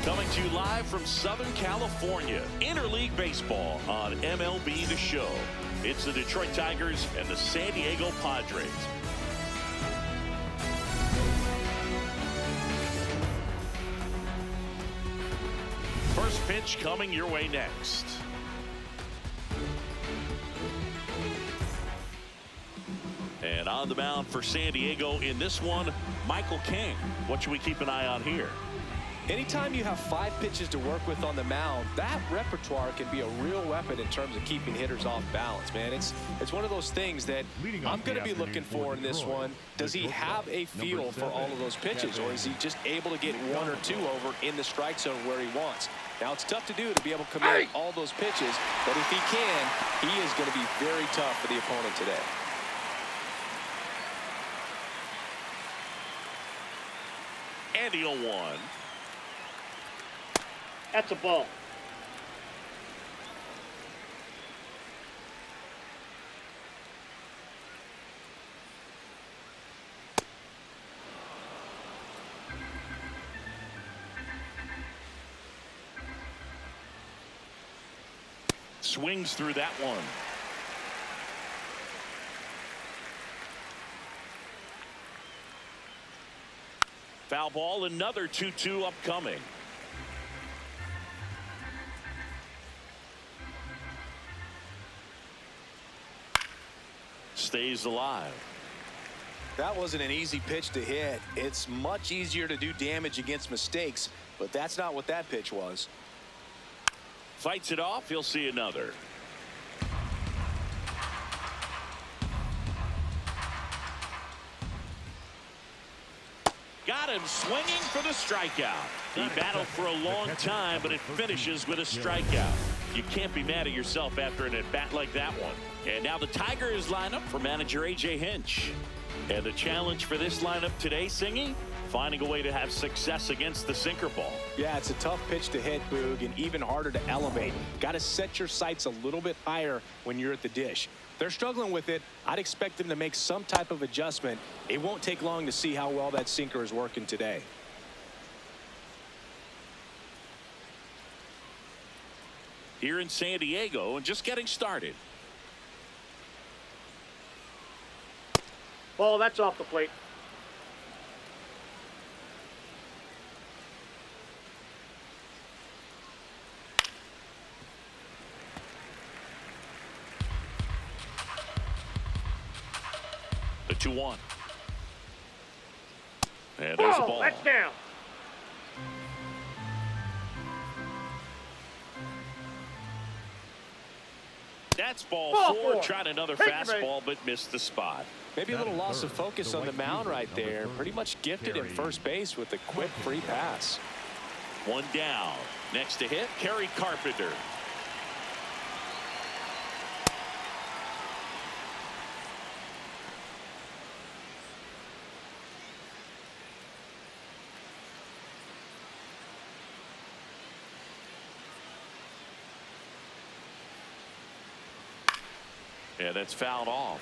Coming to you live from Southern California, Interleague Baseball on MLB The Show. It's the Detroit Tigers and the San Diego Padres. First pitch coming your way next. And on the mound for San Diego in this one, Michael King. What should we keep an eye on here? Anytime you have 5 pitches to work with on the mound, that repertoire can be a real weapon in terms of keeping hitters off balance, man. It's one of those things that I'm going to be looking for in this one. Does he have a feel for all of those pitches, or is he just able to get 1 or 2 over in the strike zone where he wants? Now, it's tough to do to be able to commit all those pitches, but if he can, he is going to be very tough for the opponent today. And the 0-1. That's a ball. Swings through that one. Foul ball, another 2-2 upcoming. Stays alive. That wasn't an easy pitch to hit. It's much easier to do damage against mistakes, but that's not what that pitch was. Fights it off. He'll see another. Got him swinging for the strikeout. He battled for a long time, but it finishes with a strikeout. You can't be mad at yourself after an at-bat like that one. And now the Tigers line up for manager A.J. Hinch. And the challenge for this lineup today, Singy, finding a way to have success against the sinker ball. Yeah, it's a tough pitch to hit, Boog, and even harder to elevate. Got to set your sights a little bit higher when you're at the dish. They're struggling with it. I'd expect them to make some type of adjustment. It won't take long to see how well that sinker is working today. Here in San Diego and just getting started. Ball, that's off the plate. The 2-1. And there's the ball. That's down. That's ball Ball 4. four. Tried another Take it, fastball, but missed the spot. Maybe a little loss of focus on the mound right there. Pretty much gifted in first base with a quick free pass. 1 down. Next to hit, Kerry Carpenter. And that's fouled off.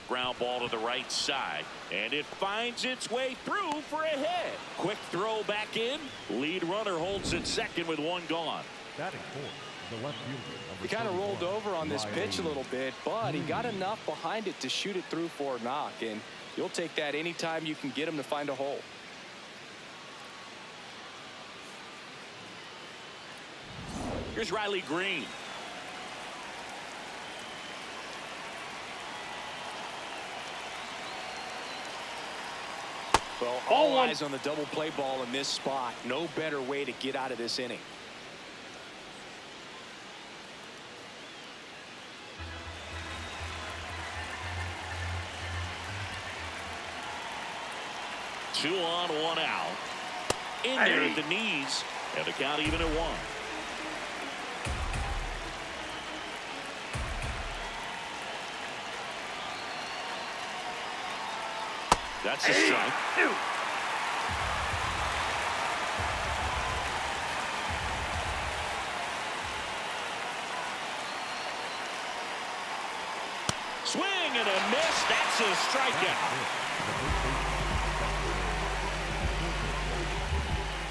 Ground ball to the right side, and it finds its way through for a hit. Quick throw back in. Lead runner holds at second with 1 gone. Batting fourth, the left fielder. He kind of rolled over on this pitch a little bit, but he got enough behind it to shoot it through for a knock, and you'll take that anytime you can get him to find a hole. Here's Riley Green. Well, all eyes on the double play ball in this spot. No better way to get out of this inning. Two on, 1 out. In there at the knees, and the count even at 1. That's a strike. Swing and a miss. That's a strikeout.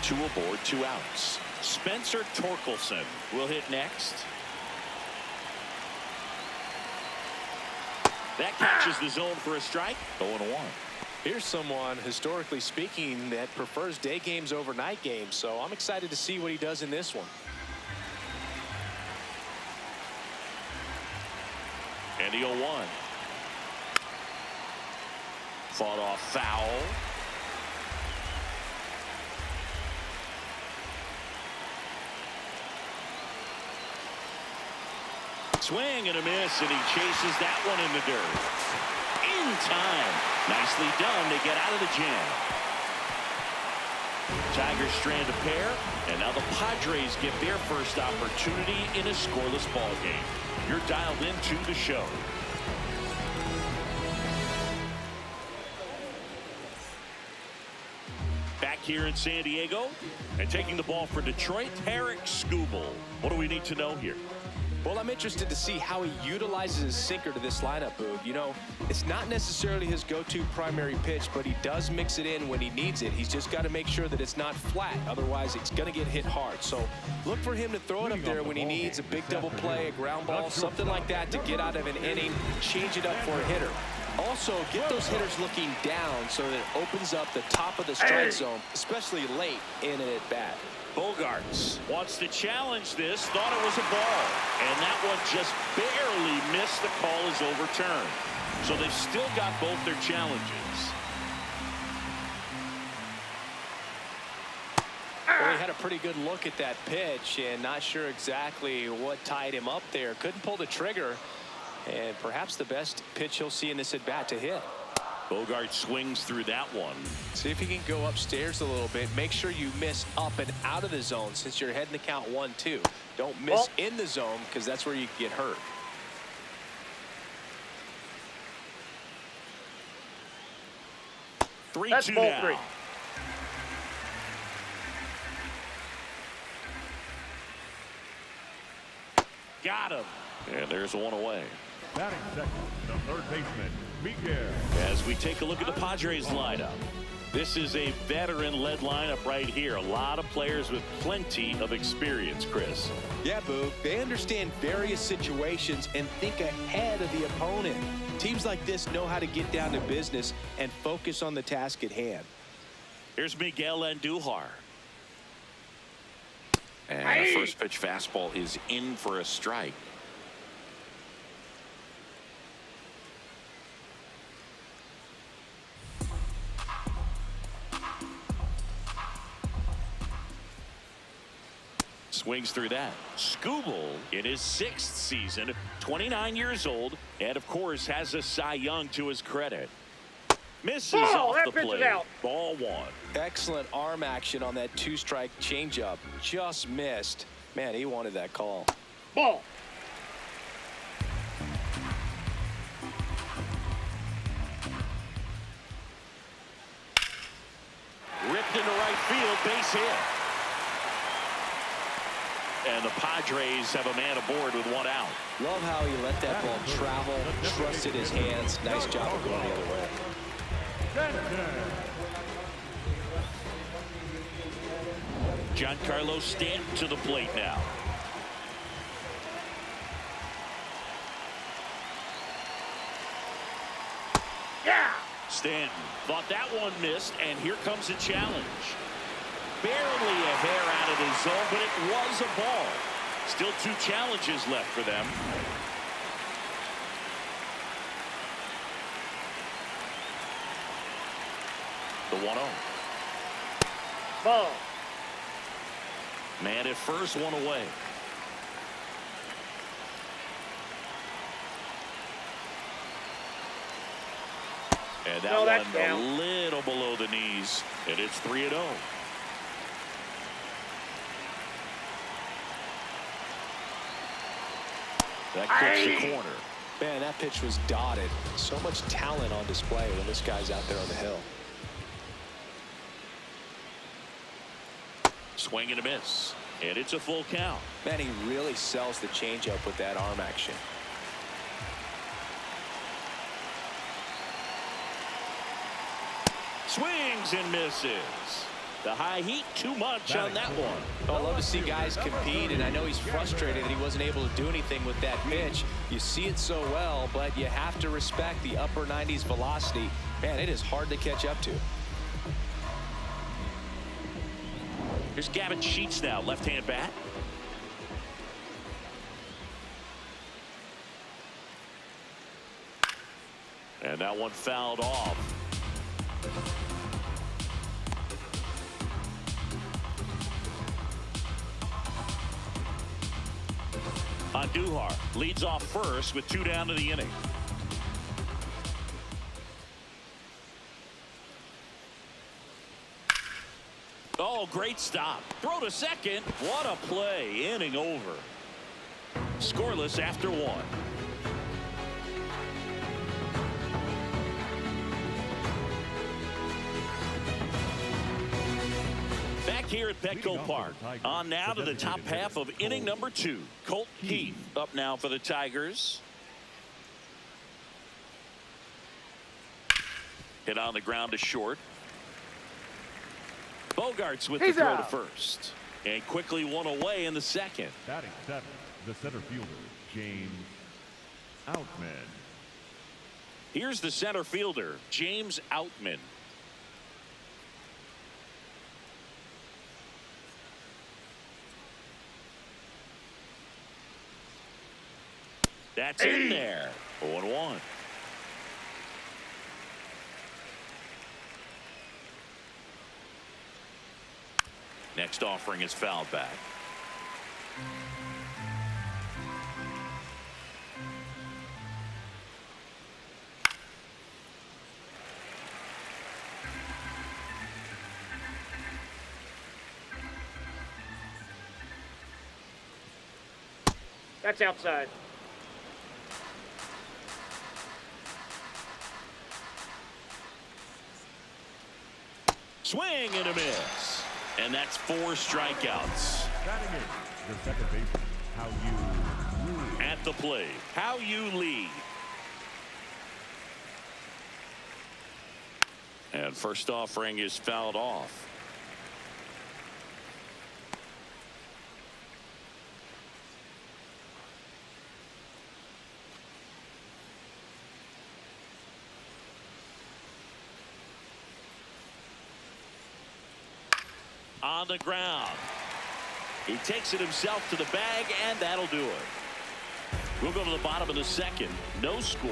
2 aboard, 2 outs. Spencer Torkelson will hit next. That catches the zone for a strike. 0-1. Here's someone, historically speaking, that prefers day games over night games. So I'm excited to see what he does in this one. And the 0-1. Fought off foul. Swing and a miss, and he chases that one in the dirt. In time. Nicely done to get out of the jam. Tigers strand a pair, and now the Padres get their first opportunity in a scoreless ball game. You're dialed into the show. Back here in San Diego, and taking the ball for Detroit, Tarik Skubal. What do we need to know here? Well, I'm interested to see how he utilizes his sinker to this lineup, Boog. You know, it's not necessarily his go-to primary pitch, but he does mix it in when he needs it. He's just got to make sure that it's not flat. Otherwise, it's going to get hit hard. So look for him to throw it up there when he needs a big double play, a ground ball, something like that to get out of an inning, change it up for a hitter. Also, get those hitters looking down so that it opens up the top of the strike zone, especially late in an at-bat. Bogarts wants to challenge this, thought it was a ball, and that one just barely missed. The call is overturned. So they've still got both their challenges. Well, he had a pretty good look at that pitch and not sure exactly what tied him up there. Couldn't pull the trigger, and perhaps the best pitch he'll see in this at-bat to hit. Bogart swings through that one. See if he can go upstairs a little bit. Make sure you miss up and out of the zone since you're heading the count 1-2. Don't miss in the zone because that's where you get hurt. That's 3-2 ball now. 3. Got him. And there's one away. Batting second, the third baseman, Miguel. As we take a look at the Padres lineup, this is a veteran-led lineup right here. A lot of players with plenty of experience, Chris. Yeah, Boog. They understand various situations and think ahead of the opponent. Teams like this know how to get down to business and focus on the task at hand. Here's Miguel Andujar. And the first pitch fastball is in for a strike. Swings through that. Skubal in his 6th season, 29 years old, and of course has a Cy Young to his credit. Misses off the plate. Ball 1. Excellent arm action on that 2-strike changeup. Just missed. Man, he wanted that call. Ball. Ripped into right field, base hit. And the Padres have a man aboard with 1 out. Love how he let that ball travel, trusted his hands. Nice job of going the other way. Giancarlo Stanton to the plate now. Yeah. Stanton thought that one missed, and here comes a challenge. Barely a hair out of the zone, but it was a ball. Still 2 challenges left for them. The 1-0. Ball. Man at first, 1 away. And that one down. a little below the knees, and it's 3-0. That clips the corner. Man, that pitch was dotted. So much talent on display when this guy's out there on the hill. Swing and a miss. And it's a full count. Man, he really sells the changeup with that arm action. Swings and misses. The high heat, too much on that one. I love to see guys compete, and I know he's frustrated that he wasn't able to do anything with that pitch. You see it so well, but you have to respect the upper 90s velocity. Man, it is hard to catch up to. Here's Gavin Sheets now, left-hand bat. And that one fouled off. Andujar leads off first with 2 down to the inning. Oh, great stop. Throw to second. What a play. Inning over. Scoreless after 1. Back here at Petco Park. On now to the top half of inning number 2. Colt Keith up now for the Tigers. Hit on the ground to short. Bogarts with the throw to first. And quickly one away in the second. Batting 7th, the center fielder, James Outman. Here's the center fielder, James Outman. That's in there. 0-1. Next offering is fouled back. That's outside. Swing and a miss. And that's 4 strikeouts. Batting in, the second baseman, How You. At the plate, How You lead. And first offering is fouled off. On the ground. He takes it himself to the bag, and that'll do it. We'll go to the bottom of the second. No score.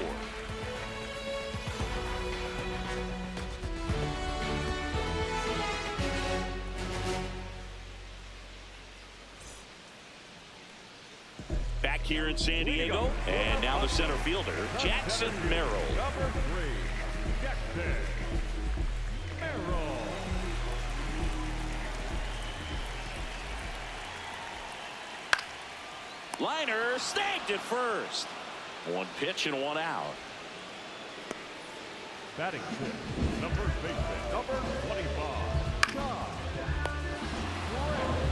Back here in San Diego, and now the center fielder, Jackson Merrill. Number 3, Jackson Merrill. Liner snagged at first. 1 pitch and 1 out. Batting 6th, the first baseman, number 25, Ty.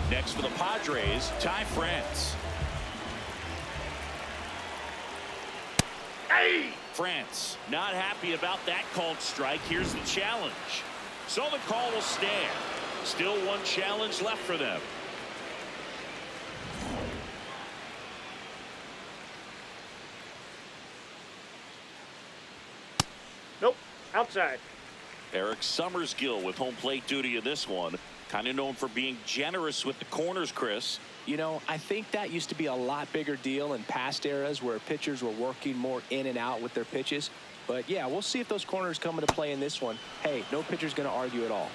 Next for the Padres, Ty France. France not happy about that called strike. Here's the challenge. So the call will stand. Still 1 challenge left for them. Nope. Outside. Eric Summersgill with home plate duty in this one. Kind of known for being generous with the corners, Chris. You know, I think that used to be a lot bigger deal in past eras where pitchers were working more in and out with their pitches. But yeah, we'll see if those corners come into play in this one. Hey, no pitcher's going to argue at all.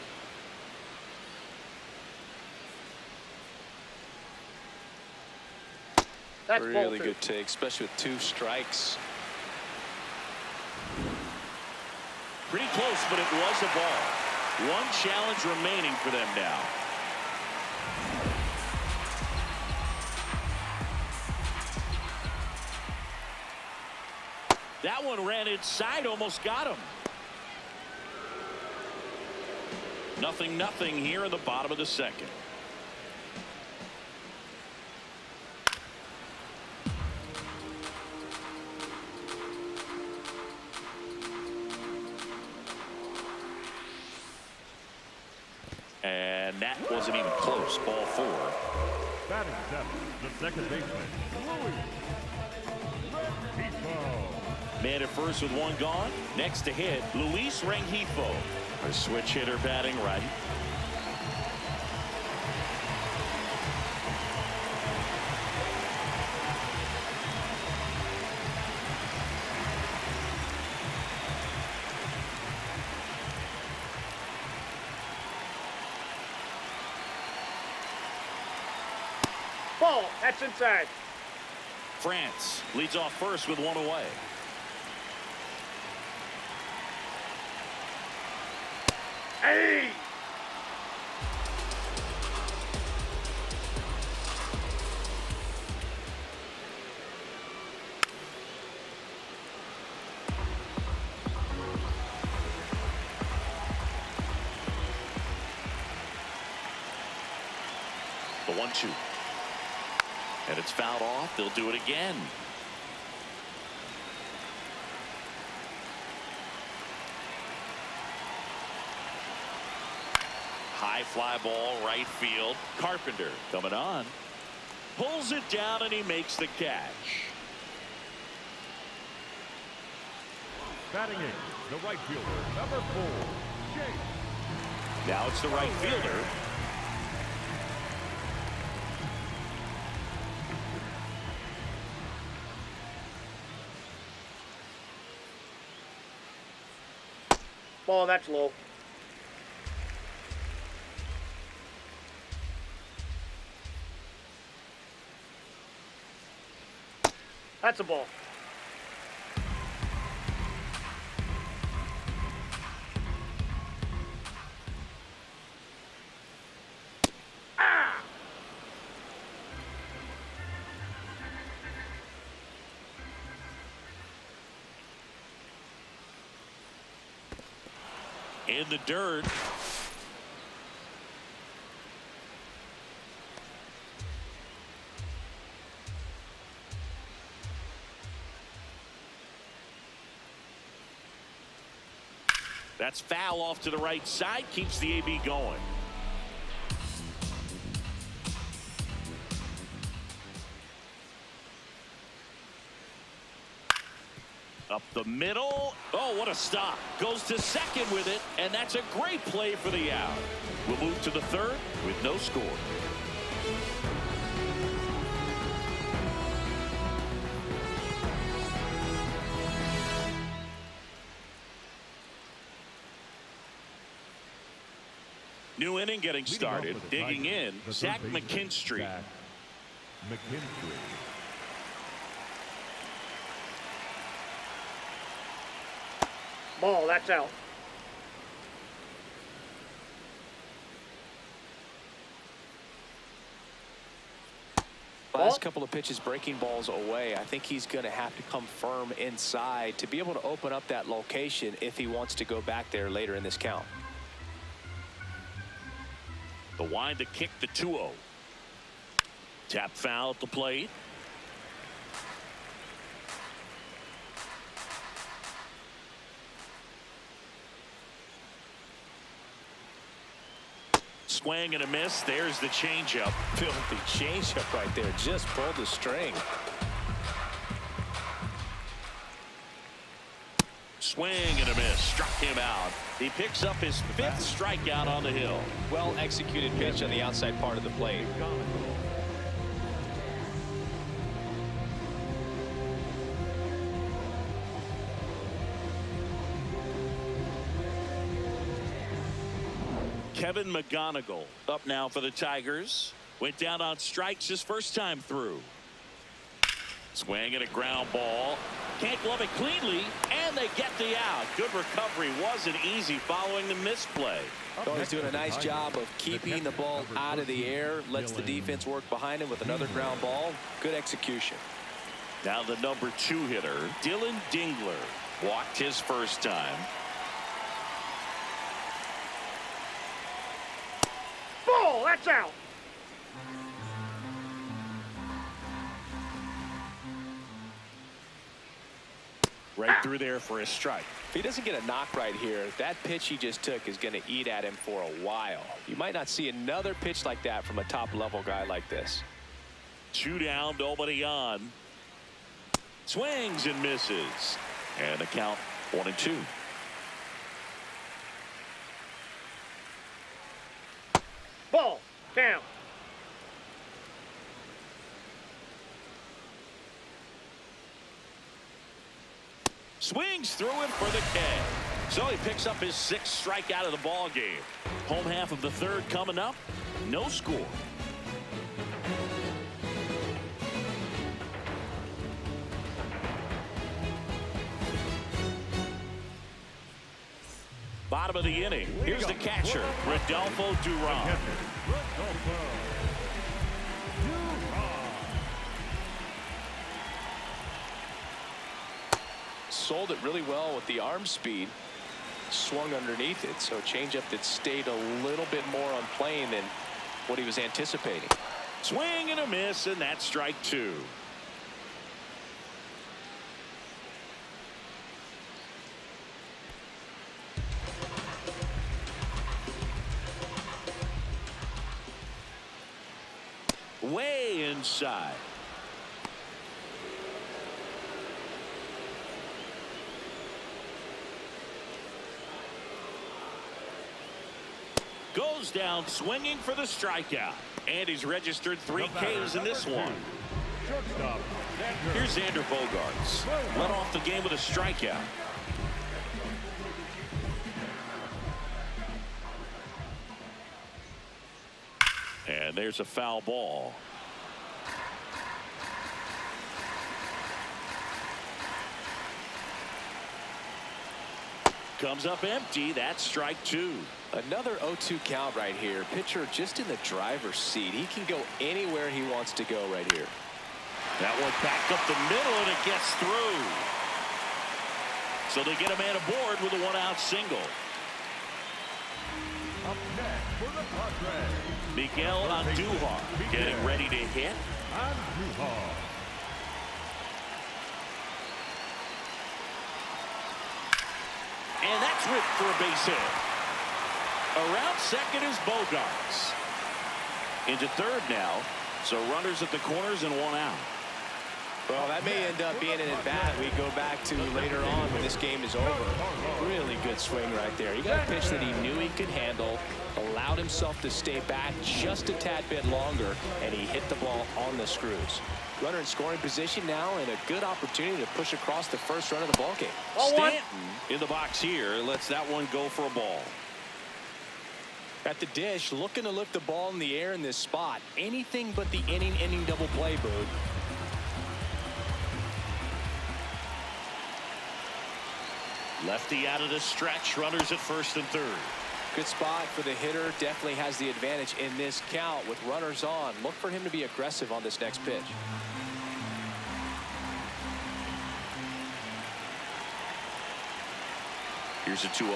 That's really ball 2. good take, especially with 2 strikes. Pretty close, but it was a ball. 1 challenge remaining for them now. That one ran inside, almost got him. 0-0 here in the bottom of the second. And that wasn't even close. Ball 4. Batting seventh, the second baseman, Louis Rengifo. Man at first with one gone. Next to hit, Luis Rengifo. A switch hitter batting right. Ball. That's inside. France leads off first with one away. Hey! The 1-2. And it's fouled off. They'll do it again. High fly ball, right field. Carpenter coming on. Pulls it down and he makes the catch. Batting eighth, the right fielder, number 4, James. Now it's the right fielder. Ball. That's low. That's a ball. Ah! In the dirt. That's foul off to the right side. Keeps the AB going. Up the middle. Oh, what a stop. Goes to second with it, and that's a great play for the out. We'll move to the third with no score. New inning getting started. Digging in, Zach McKinstry. Zach McKinstry. Ball. That's out. Last couple of pitches breaking balls away. I think he's going to have to come firm inside to be able to open up that location if he wants to go back there later in this count. The wind to kick the 2-0. Tap foul at the plate. Swing and a miss. There's the changeup. Filthy changeup right there. Just pulled the string. Swing and a miss. Struck him out. He picks up his 5th strikeout on the hill. Well executed pitch on the outside part of the plate. Kevin McGonigal up now for the Tigers. Went down on strikes his first time through. Swing and a ground ball. Can't glove it cleanly, and they get the out. Good recovery. Wasn't easy following the misplay. Oh, he's doing a nice job of keeping the ball out of the air. Lets the defense work behind him with another ground ball. Good execution. Now the number 2 hitter, Dylan Dingler. Walked his first time. Ball. That's out. Right through there for a strike. If he doesn't get a knock right here, that pitch he just took is going to eat at him for a while. You might not see another pitch like that from a top-level guy like this. 2 down, nobody on. Swings and misses. And the count 1-2. Ball. Down. Swings through it for the K. So he picks up his 6th strikeout of the ball game. Home half of the 3rd coming up. No score. Bottom of the inning. Here's the catcher, Rodolfo Duran. Sold it really well with the arm speed. Swung underneath it, so changeup that stayed a little bit more on plane than what he was anticipating. Swing and a miss, and that's strike 2. Way inside. Goes down swinging for the strikeout. And he's registered 3 Ks in this one. Here's Xander Bogaerts. Led off the game with a strikeout. And there's a foul ball. Comes up empty. That's strike 2. Another 0-2 count right here. Pitcher just in the driver's seat. He can go anywhere he wants to go right here. That one back up the middle, and it gets through. So they get a man aboard with a 1-out single. Up next for the Padres, Miguel Andujar getting ready to hit. Andujar. And that's ripped for a base hit. Around second is Bogaerts. Into third now. So runners at the corners and 1 out. Well, that may end up being an at-bat we go back to later on when this game is over. Really good swing right there. He got a pitch that he knew he could handle, allowed himself to stay back just a tad bit longer, and he hit the ball on the screws. Runner in scoring position now, and a good opportunity to push across the first run of the ball game. Stanton in the box here lets that one go for a ball. At the dish, looking to lift the ball in the air in this spot. Anything but the inning double play, Boog. Lefty out of the stretch. Runners at first and third. Good spot for the hitter. Definitely has the advantage in this count with runners on. Look for him to be aggressive on this next pitch. Here's a 2-0.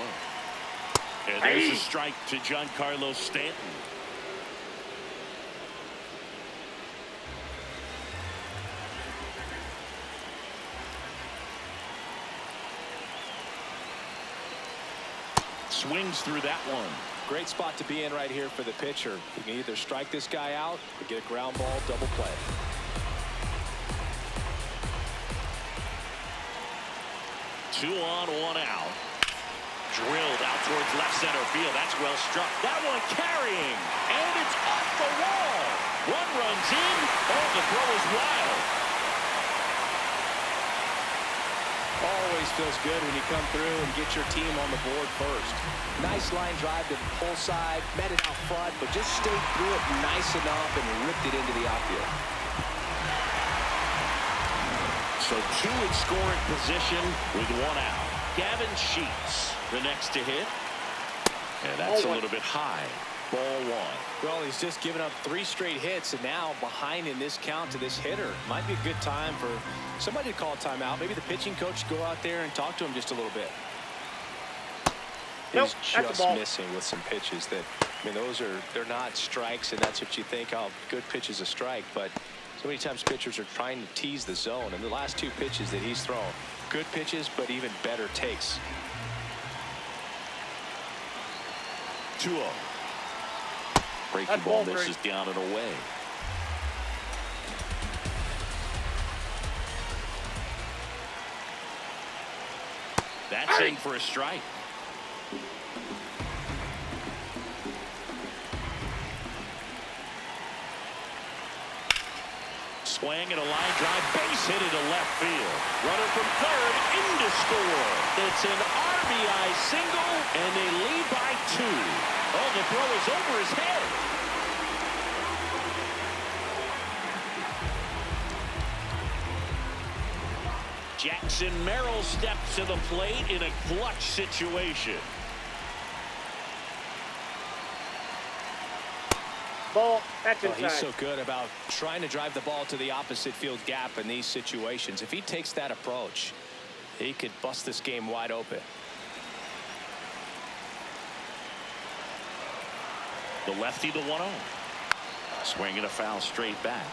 And there's a strike to Giancarlo Stanton. Swings through that one. Great spot to be in right here for the pitcher. You can either strike this guy out or get a ground ball double play. Two on, 1 out. Drilled out towards left center field. That's well struck. That one carrying. And it's off the wall. One runs in. Oh, the throw is wild. Always feels good when you come through and get your team on the board first. Nice line drive to the pull side. Met it out front, but just stayed through it nice enough and ripped it into the outfield. So 2 in scoring position with 1 out. Gavin Sheets the next to hit. And that's a little bit high. Ball 1. Well, he's just given up 3 straight hits, and now behind in this count to this hitter. Might be a good time for somebody to call a timeout. Maybe the pitching coach go out there and talk to him just a little bit. Nope, He's that's a just ball. missing with some pitches that, I mean, they're not strikes, and that's what you think. Oh, good pitch is a strike, but So many times pitchers are trying to tease the zone, and the last 2 pitches that he's thrown, good pitches, but even better takes. 2-0. Breaking ball misses down and away. That's in for a strike. Swing and a line drive, base hit into left field. Runner from third in to score. It's an RBI single, and they lead by 2. Oh, the throw is over his head. Jackson Merrill steps to the plate in a clutch situation. Ball. That's inside. He's so good about trying to drive the ball to the opposite field gap in these situations. If he takes that approach, he could bust this game wide open. The lefty, the 1-0. Swing and a foul straight back.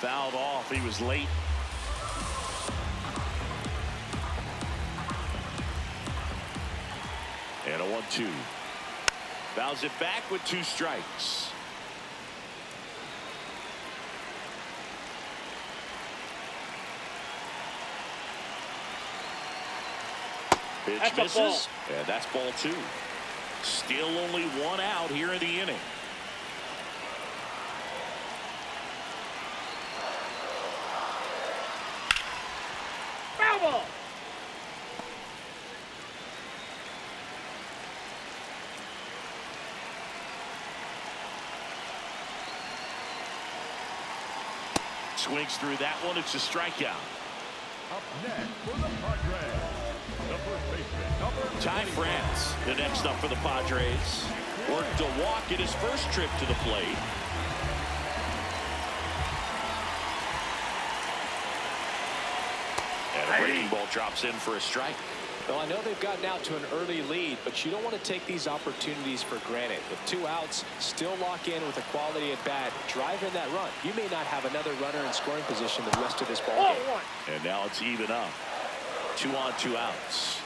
Fouled off. He was late. And a 1-2. Fouls it back with 2 strikes. Pitch That's a misses. And that's ball 2. Still only 1 out here in the inning. Foul ball. Swings through that one. It's a strikeout. Up next for the Padres, the first baseman, number Ty 25. France, the next up for the Padres. Worked a walk in his first trip to the plate. And a breaking ball drops in for a strike. Well, I know they've gotten out to an early lead, but you don't want to take these opportunities for granted. With 2 outs, still lock in with a quality at bat, drive in that run. You may not have another runner in scoring position the rest of this ball game. 1. And now it's even up. 2 on, 2 outs.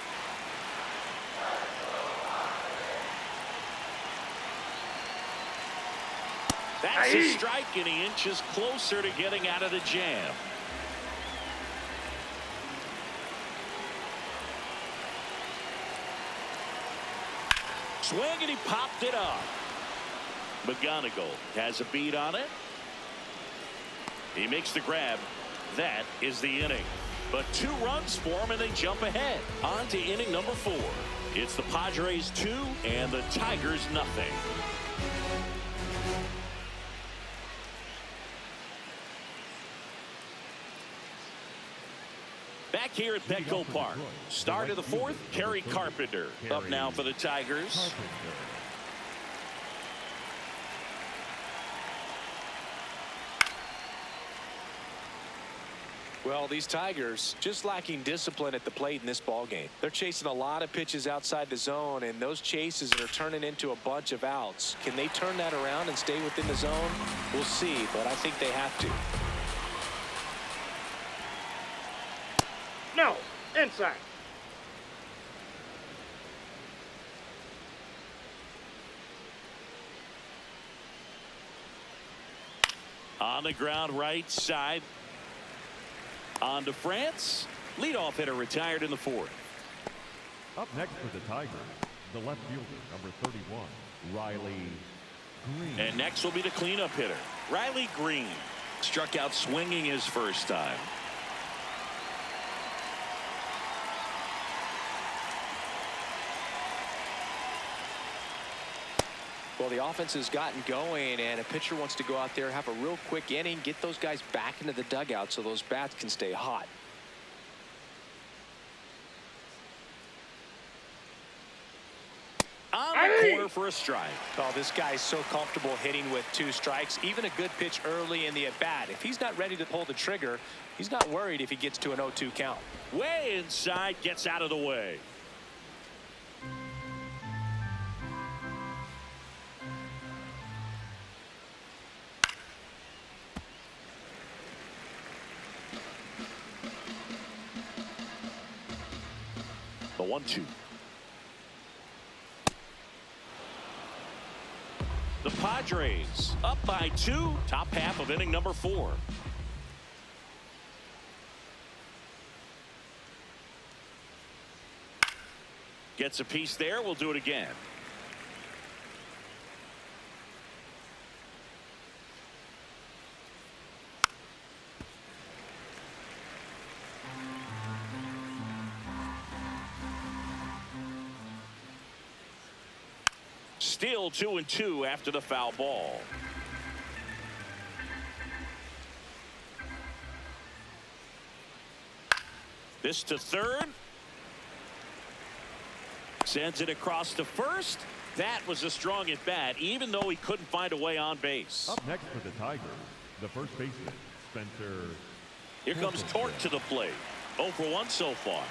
That's a strike, and he inches closer to getting out of the jam. Swing, and he popped it up. McGonigal has a beat on it. He makes the grab. That is the inning. But 2 runs for him, and they jump ahead. On to inning number 4. It's the Padres 2 and the Tigers nothing. Back here at Petco Park. Start of the 4th, Kerry Carpenter up now for the Tigers. Well, these Tigers just lacking discipline at the plate in this ball game. They're chasing a lot of pitches outside the zone, and those chases are turning into a bunch of outs. Can they turn that around and stay within the zone? We'll see, but I think they have to. No. Inside. On the ground right side. On to France. Leadoff hitter retired in the 4th. Up next for the Tigers, the left fielder, number 31, Riley Green. And next will be the cleanup hitter, Riley Green. Struck out swinging his first time. Well, the offense has gotten going, and a pitcher wants to go out there, have a real quick inning, get those guys back into the dugout so those bats can stay hot. On Hey! corner for a strike. Oh, this guy's so comfortable hitting with 2 strikes. Even a good pitch early in the at-bat. If he's not ready to pull the trigger, he's not worried if he gets to an 0-2 count. Way inside, gets out of the way. The 1-2. The Padres up by 2, top half of inning number 4. Gets a piece there. We'll do it again. Still 2-2 after the foul ball. This to third. Sends it across to first. That was a strong at bat, even though he couldn't find a way on base. Up next for the Tigers, the first baseman, Spencer. Here comes Torque to the plate. 0 for 1 so far.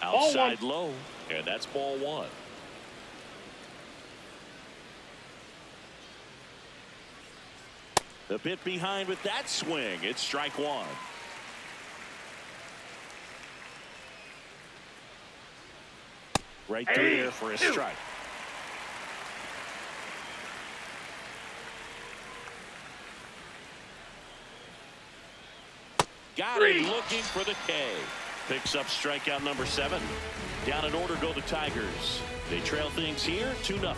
Outside low, and that's ball 1. A bit behind with that swing. It's strike 1. Right through there for a strike. Got it, looking for the K. Picks up strikeout number 7. Down in order go the Tigers. They trail things here 2-0.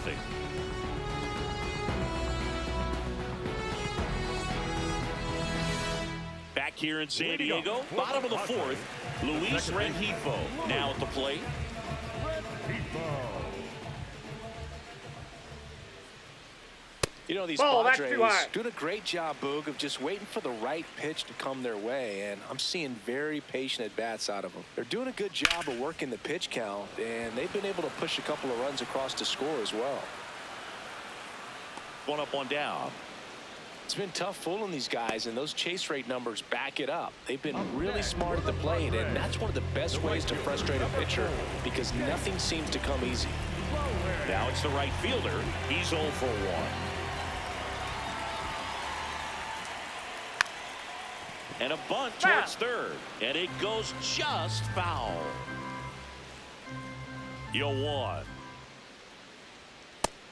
Back here in San Diego, bottom of the 4th, Luis Rengifo now at the plate. You know, these Ball, that's Padres too high. doing a great job, Boog, of just waiting for the right pitch to come their way, and I'm seeing very patient at-bats out of them. They're doing a good job of working the pitch count, and they've been able to push a couple of runs across to score as well. 1 up, 1 down. It's been tough fooling these guys, and those chase rate numbers back it up. They've been really smart at the plate, and that's one of the best ways to frustrate a pitcher because nothing seems to come easy. Now it's the right fielder. He's 0 for 1. And a bunt towards third. And it goes just foul. 0-1.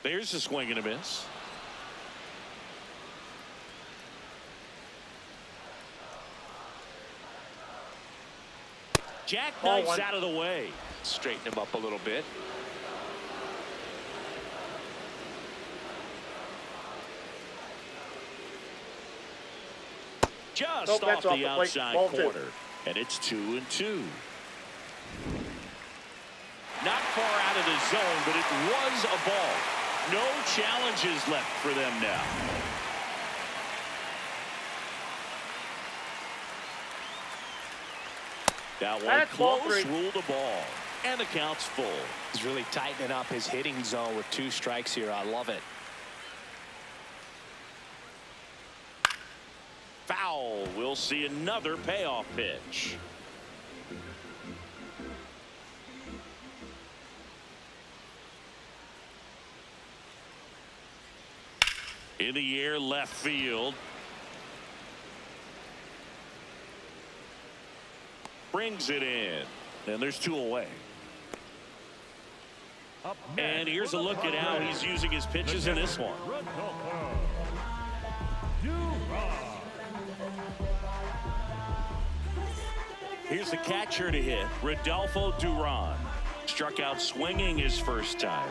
There's a swing and a miss. Jackknifes out of the way. Straighten him up a little bit. Just off the outside corner. And it's 2-2. Not far out of the zone, but it was a ball. No challenges left for them now. That one close, ruled the ball. And the count's full. He's really tightening up his hitting zone with 2 strikes here. I love it. Foul. We'll see another payoff pitch. In the air, left field. Brings it in. And there's 2 away. And here's a look at how he's using his pitches in this one. Here's the catcher to hit, Rodolfo Duran. Struck out swinging his first time.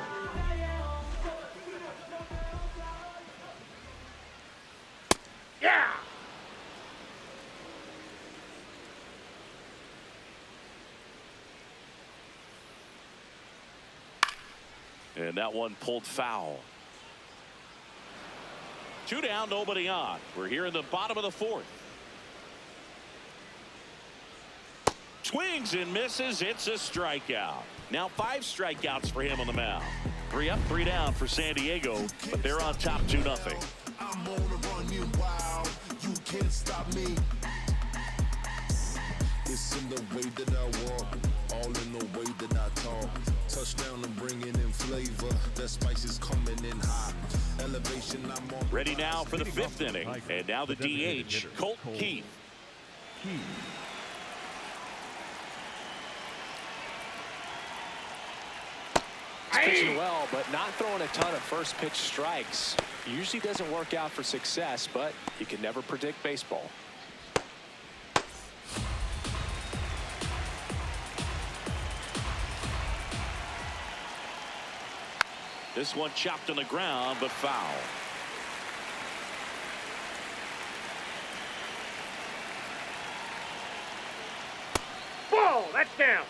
Yeah. And that one pulled foul. Two down, nobody on. We're here in the bottom of the fourth. Swings and misses. It's a strikeout. Now 5 strikeouts for him on the mound. 3 up, 3 down for San Diego, but they're on top 2-0. I'm on a run, you wild. You can't stop me. It's in the way that I walk, all in the way that I talk. Touchdown, I'm bringing in flavor. That spice is coming in hot. Elevation, I'm on. Ready now for the 5th inning. And now the DH, Colt Keith. Pitching well, but not throwing a ton of first pitch strikes. Usually doesn't work out for success, but you can never predict baseball. This one chopped on the ground, but foul. Ball, that's down.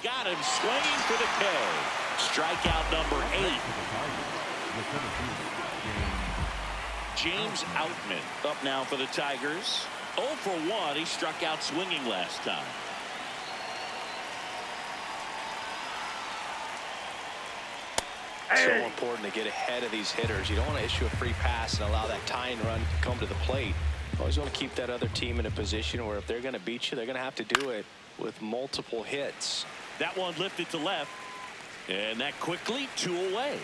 Got him swinging for the K. Strikeout number 8. James Outman up now for the Tigers. 0 for 1. He struck out swinging last time. So important to get ahead of these hitters. You don't want to issue a free pass and allow that tying run to come to the plate. Always want to keep that other team in a position where if they're going to beat you, they're going to have to do it with multiple hits. That one lifted to left. And that quickly 2 away.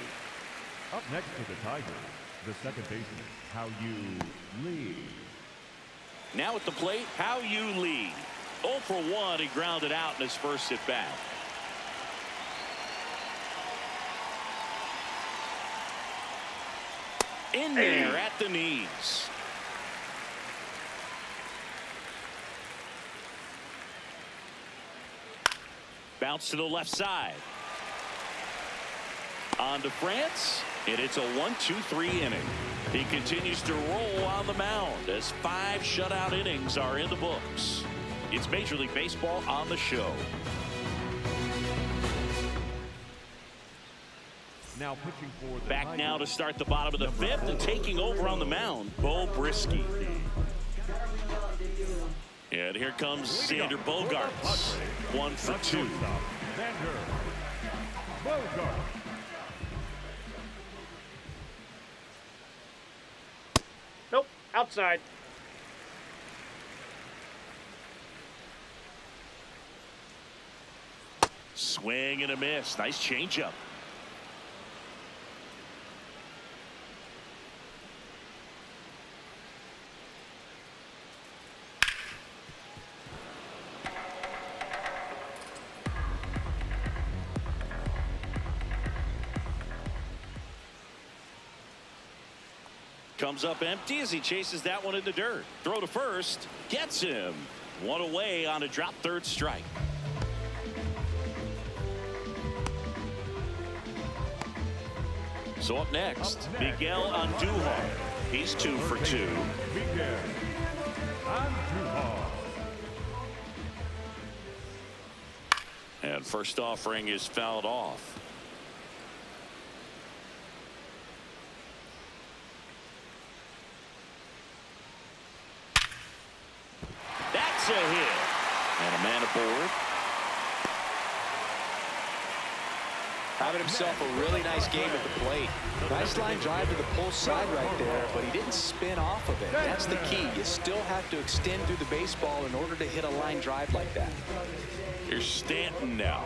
Up next for the Tigers, the second baseman, How You Lead. Now at the plate, How You Lead. 0 for 1. He grounded out in his first at bat. In there at the knees. Bounce to the left side. On to France, and it's a 1-2-3 inning. He continues to roll on the mound as 5 shutout innings are in the books. It's Major League Baseball on the show. Now pitching for the Back Tigers, now to start the bottom of the 5th, and taking over on the mound, Bo Brisky. And here comes Sander Bogarts. 1 for 2. Sander Bogarts. Nope, outside. Swing and a miss. Nice changeup. Comes up empty as he chases that one in the dirt. Throw to first. Gets him. 1 away on a drop third strike. So up next, Miguel Andujar. He's 2 for 2. Miguel Andujar. And first offering is fouled off. That's a hit. And a man aboard. Having himself a really nice game at the plate. Nice line drive to the pull side right there, but he didn't spin off of it. That's the key. You still have to extend through the baseball in order to hit a line drive like that. Here's Stanton now.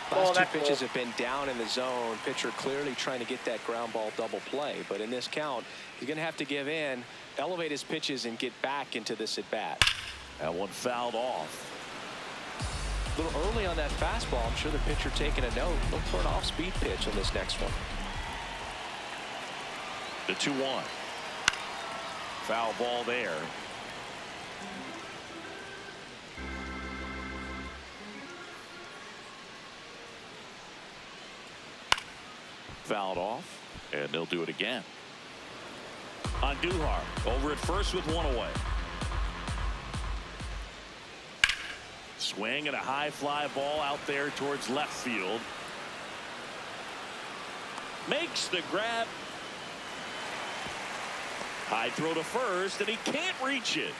Last 2 pitches have been down in the zone. Pitcher clearly trying to get that ground ball double play. But in this count, he's going to have to give in, elevate his pitches, and get back into this at bat. That one fouled off. A little early on that fastball. I'm sure the pitcher taking a note. Look for an off-speed pitch on this next one. The 2-1. Foul ball there. Fouled off, and they'll do it again. On Duhar, over at first with one away. Swing and a high fly ball out there towards left field. Makes the grab. High throw to first, and he can't reach it.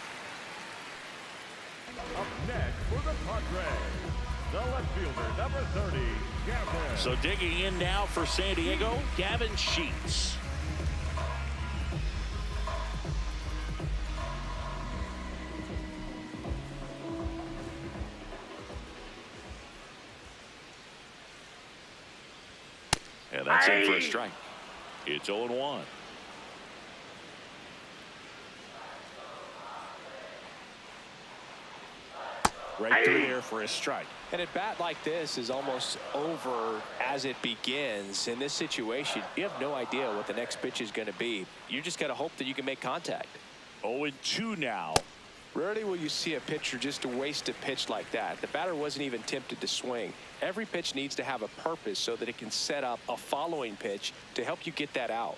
Up next for the Padres, the left fielder, number 30, Gavin. So digging in now for San Diego, Gavin Sheets. And that's in for a strike. It's 0-1. Right through there for a strike. And a bat like this is almost over as it begins. In this situation, you have no idea what the next pitch is going to be. You just got to hope that you can make contact. 0-2 now. Rarely will you see a pitcher just waste a pitch like that. The batter wasn't even tempted to swing. Every pitch needs to have a purpose so that it can set up a following pitch to help you get that out.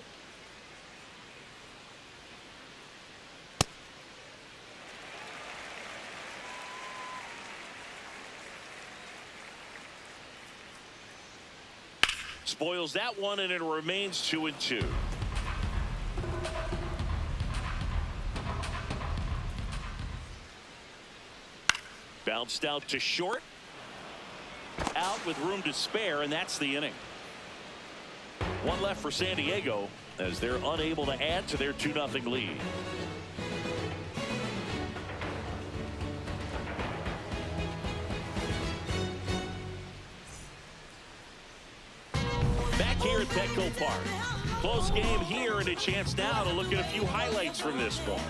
Spoils that one, and it remains 2-2. Bounced out to short. Out with room to spare, and that's the inning. One left for San Diego as they're unable to add to their 2-0 lead. Back here at Petco Park. Close game here, and a chance now to look at a few highlights from this one.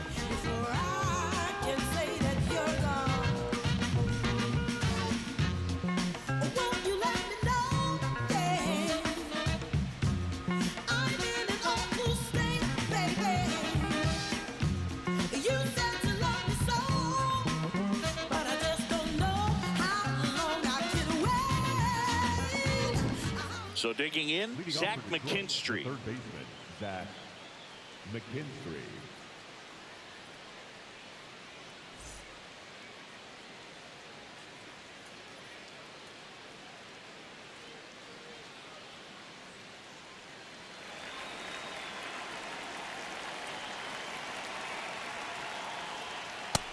So digging in, Zach McKinstry. Third baseman, Zach McKinstry.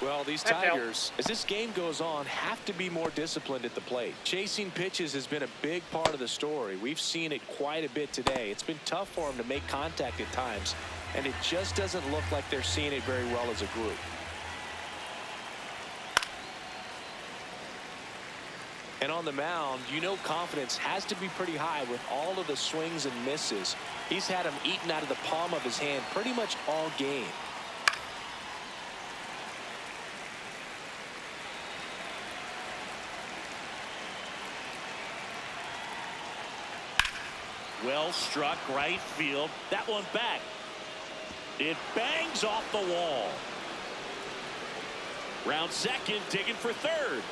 Well, these Tigers, as this game goes on, have to be more disciplined at the plate. Chasing pitches has been a big part of the story. We've seen it quite a bit today. It's been tough for them to make contact at times, and it just doesn't look like they're seeing it very well as a group. And on the mound, you know confidence has to be pretty high with all of the swings and misses. He's had them eaten out of the palm of his hand pretty much all game. Well struck right field. That one back. It bangs off the wall. Round second, digging for third.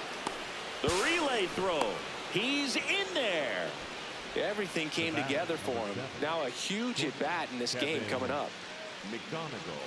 The relay throw. He's in there. Everything came together for him. Now a huge at bat in this game coming up. McGonigal.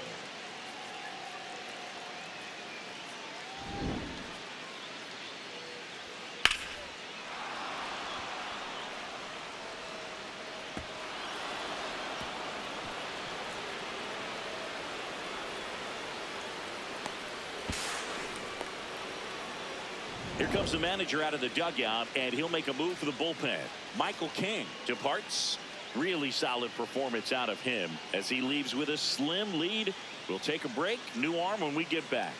Here comes the manager out of the dugout, and he'll make a move for the bullpen. Michael King departs. Really solid performance out of him as he leaves with a slim lead. We'll take a break. New arm when we get back.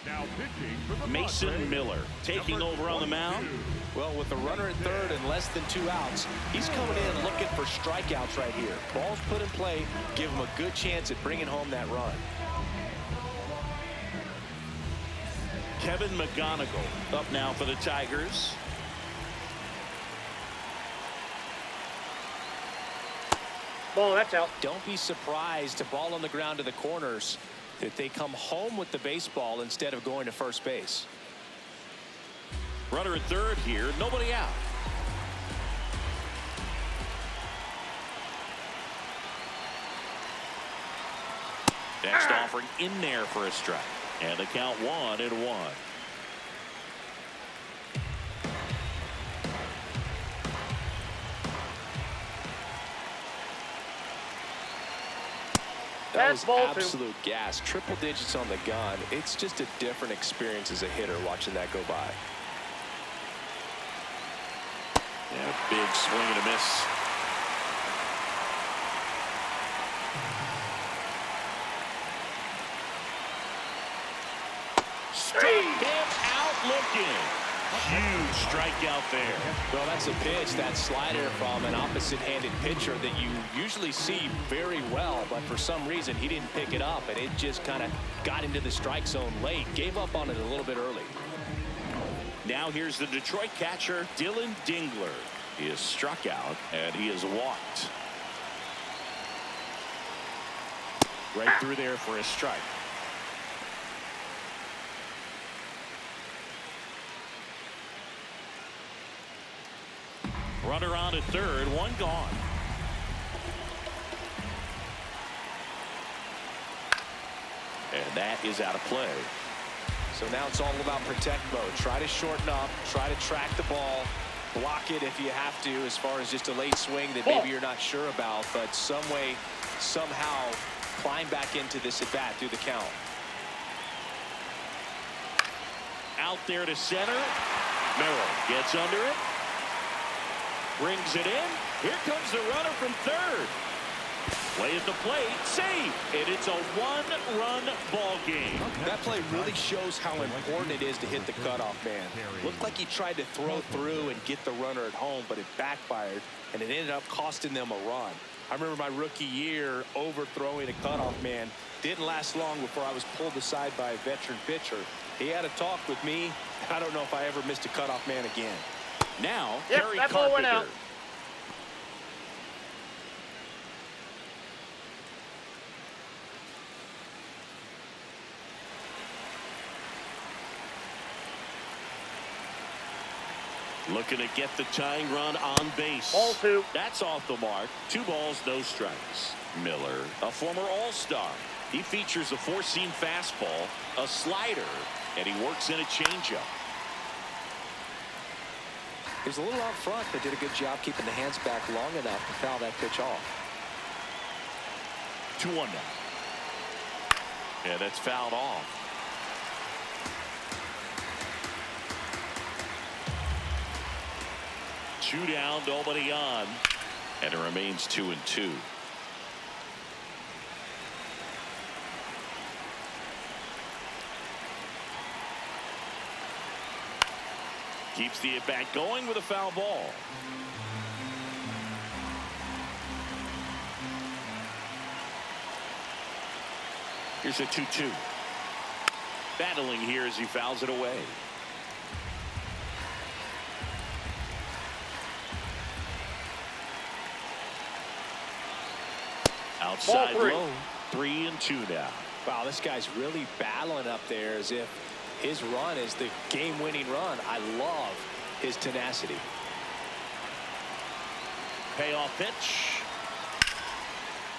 Now pitching for the Mason Padres, Miller taking number over on the mound. 22. Well, with the runner at third and less than 2 outs, he's coming in looking for strikeouts right here. Balls put in play, give him a good chance at bringing home that run. Kevin McGonigal up now for the Tigers. Ball, that's out. Don't be surprised to ball on the ground to the corners that they come home with the baseball instead of going to first base. Runner at third here, nobody out. Next offering in there for a strike. And the count 1-1. That was Ball two. absolute gas. Triple digits on the gun. It's just a different experience as a hitter watching that go by. Yeah, big swing and a miss. Struck him out looking. Huge strikeout there. Well, that's a pitch, that slider from an opposite-handed pitcher that you usually see very well, but for some reason he didn't pick it up, and it just kind of got into the strike zone late. Gave up on it a little bit early. Now here's the Detroit catcher, Dylan Dingler. He is struck out, and he is walked. Right through there for a strike. Runner on at third, one gone. And that is out of play. So now it's all about protect mode. Try to shorten up, try to track the ball, block it if you have to, as far as just a late swing that maybe you're not sure about, but some way, somehow climb back into this at bat through the count. Out there to center. Merrill gets under it. Brings it in. Here comes the runner from third. Play at the plate, save, and it's a one-run ball game. That play really shows how important it is to hit the cutoff man. Looked like he tried to throw through and get the runner at home, but it backfired, and it ended up costing them a run. I remember my rookie year overthrowing a cutoff man. Didn't last long before I was pulled aside by a veteran pitcher. He had a talk with me. I don't know if I ever missed a cutoff man again. Now, Yep, Gary that ball went Carpenter. out. Looking to get the tying run on base. Ball two. That's off the mark. 2 balls, no strikes. Miller, a former All-Star. He features a 4-seam fastball, a slider, and he works in a changeup. He was a little out front, but did a good job keeping the hands back long enough to foul that pitch off. 2-1 now. Yeah, that's fouled off. Two down, nobody on, and it remains 2-2. Keeps the at-bat going with a foul ball. Here's a 2-2. Battling here as he fouls it away. Outside low. 3-2 now. Wow, this guy's really battling up there as if his run is the game-winning run. I love his tenacity. Payoff pitch.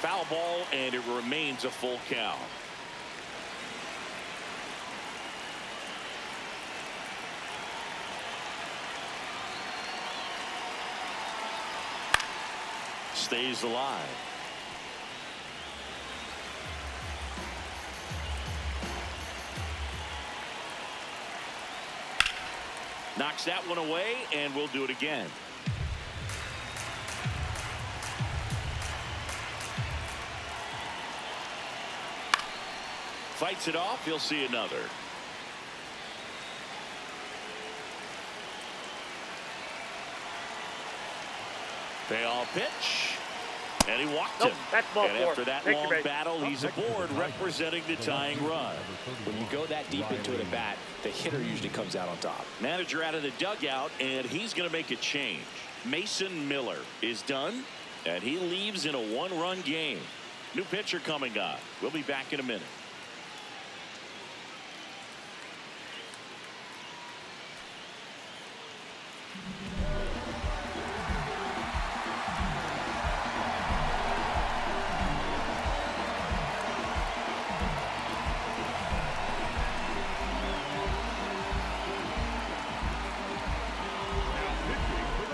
Foul ball, and it remains a full count. Stays alive. Knocks that one away, and we'll do it again. Fights it off. He'll see another. Payoff pitch. And he walked him. That's ball and four. after that Thank you, long babe. battle, he's aboard representing the tying run. When you go that deep into it at bat, the hitter usually comes out on top. Manager out of the dugout, and he's going to make a change. Mason Miller is done. And he leaves in a one-run game. New pitcher coming on. We'll be back in a minute.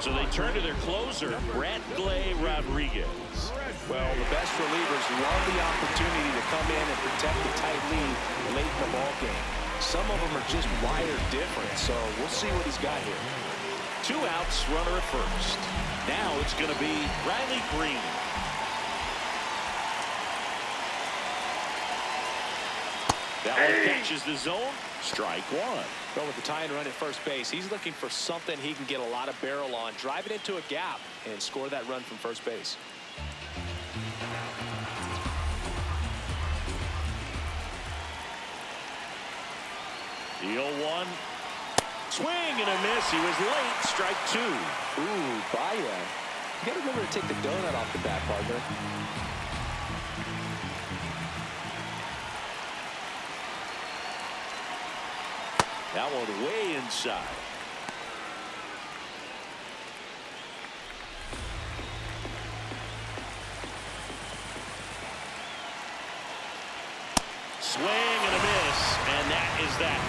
So they turn to their closer, Bradley Rodriguez. Well, the best relievers love the opportunity to come in and protect the tight lead late in the ball game. Some of them are just wired different, so we'll see what he's got here. 2 outs, runner at first. Now it's going to be Riley Green. That one catches the zone. Strike one. Well, with the tying run at first base, he's looking for something he can get a lot of barrel on, drive it into a gap, and score that run from first base. The 0-1. Swing and a miss. He was late. Strike two. Ooh, Baya. You got to remember to take the donut off the bat, partner. That one way inside. Swing and a miss, and that is that.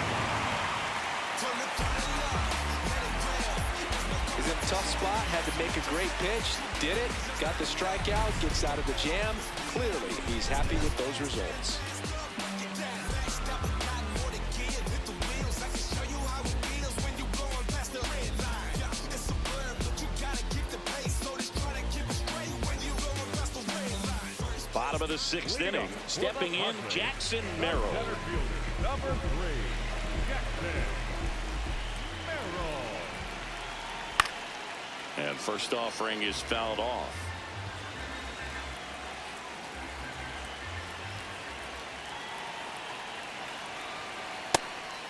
He's in a tough spot, had to make a great pitch, did it, got the strikeout, gets out of the jam. Clearly, he's happy with those results. Bottom of the 6th inning, stepping in, Jackson Merrill. Number 3, Jackson Merrill. And first offering is fouled off.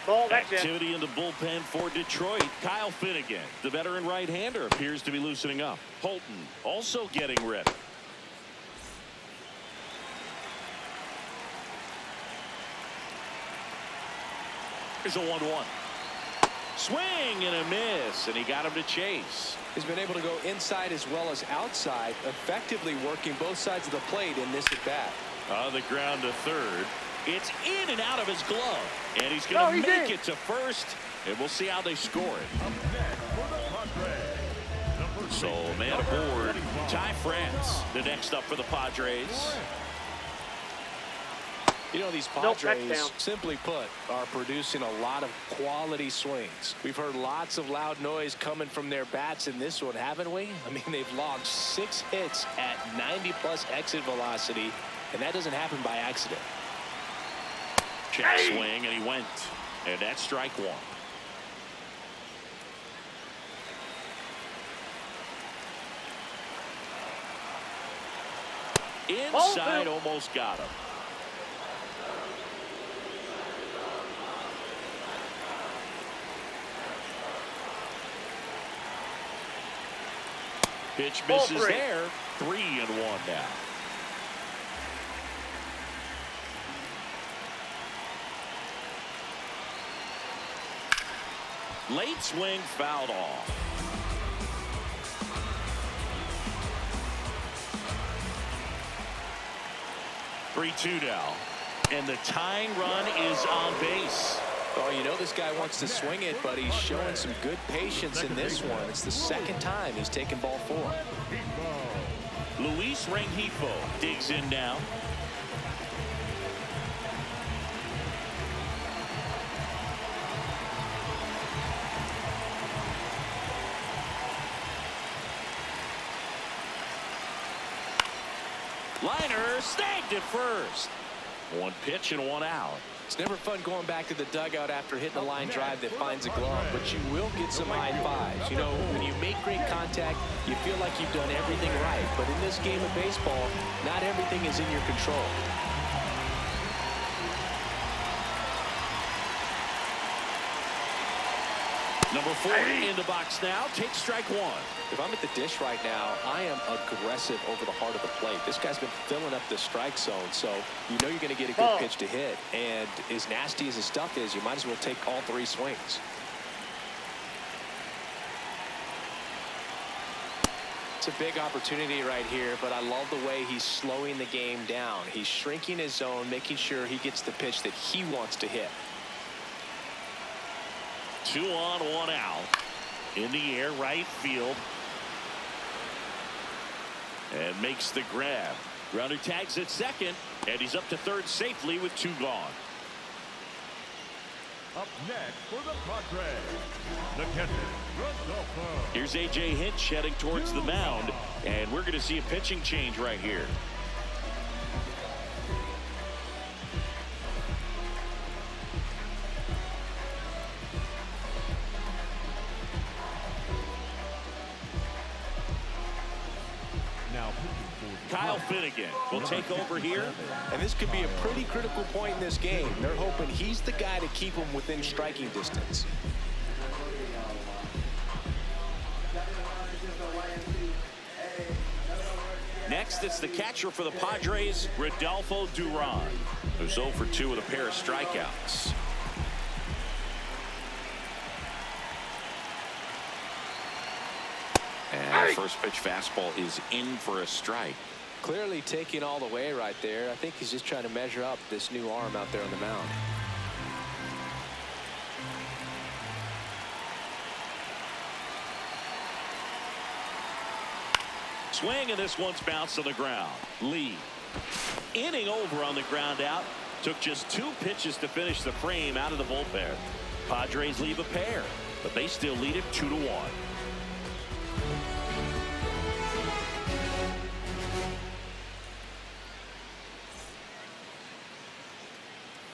Ball, that's it. Activity in the bullpen for Detroit. Kyle Finnegan, the veteran right-hander, appears to be loosening up. Holton also getting ready. Here's a 1-1. Swing and a miss, and he got him to chase. He's been able to go inside as well as outside, effectively working both sides of the plate in this at-bat. On the ground to third. It's in and out of his glove. And he's going to make it to first. And we'll see how they score it. Up next for the Padres. So, man aboard, Ty France, the next up for the Padres. You know, these Nope, that's Padres, down. simply put, are producing a lot of quality swings. We've heard lots of loud noise coming from their bats in this one, haven't we? I mean, they've logged 6 hits at 90-plus exit velocity, and that doesn't happen by accident. Check swing, and he went. And that's strike one. Inside, almost got him. Pitch misses there. 3-1 now. Late swing fouled off. (3-2) now. And the tying run is on base. Oh, you know this guy wants to swing it, but he's showing some good patience in this one. It's the second time he's taken ball 4. Luis Rengifo digs in now. Liner snagged at first. 1 pitch and 1 out. It's never fun going back to the dugout after hitting a line drive that finds a glove, but you will get some high fives. You know, when you make great contact, you feel like you've done everything right. But in this game of baseball, not everything is in your control. Number 4 in the box now. Take strike 1. If I'm at the dish right now, I am aggressive over the heart of the plate. This guy's been filling up the strike zone, so you know you're going to get a good pitch to hit. And as nasty as his stuff is, you might as well take all 3 swings. It's a big opportunity right here, but I love the way he's slowing the game down. He's shrinking his zone, making sure he gets the pitch that he wants to hit. 2 on, 1 out. In the air, right field. And makes the grab. Runner tags at second, and he's up to third safely with 2 gone. Up next for the Padres, the catcher, Rodolfo. Here's A.J. Hinch heading towards the mound, and we're going to see a pitching change right here. Kyle Finnegan will take over here. And this could be a pretty critical point in this game. They're hoping he's the guy to keep them within striking distance. Next, it's the catcher for the Padres, Rodolfo Duran, who's 0 for 2 with a pair of strikeouts. And the first pitch fastball is in for a strike. Clearly taking all the way right there. I think he's just trying to measure up this new arm out there on the mound. Swing, and this one's bounced to the ground. Lee, inning over on the ground out. Took just 2 pitches to finish the frame out of the bullpen. Padres leave a pair, but they still lead it 2-1.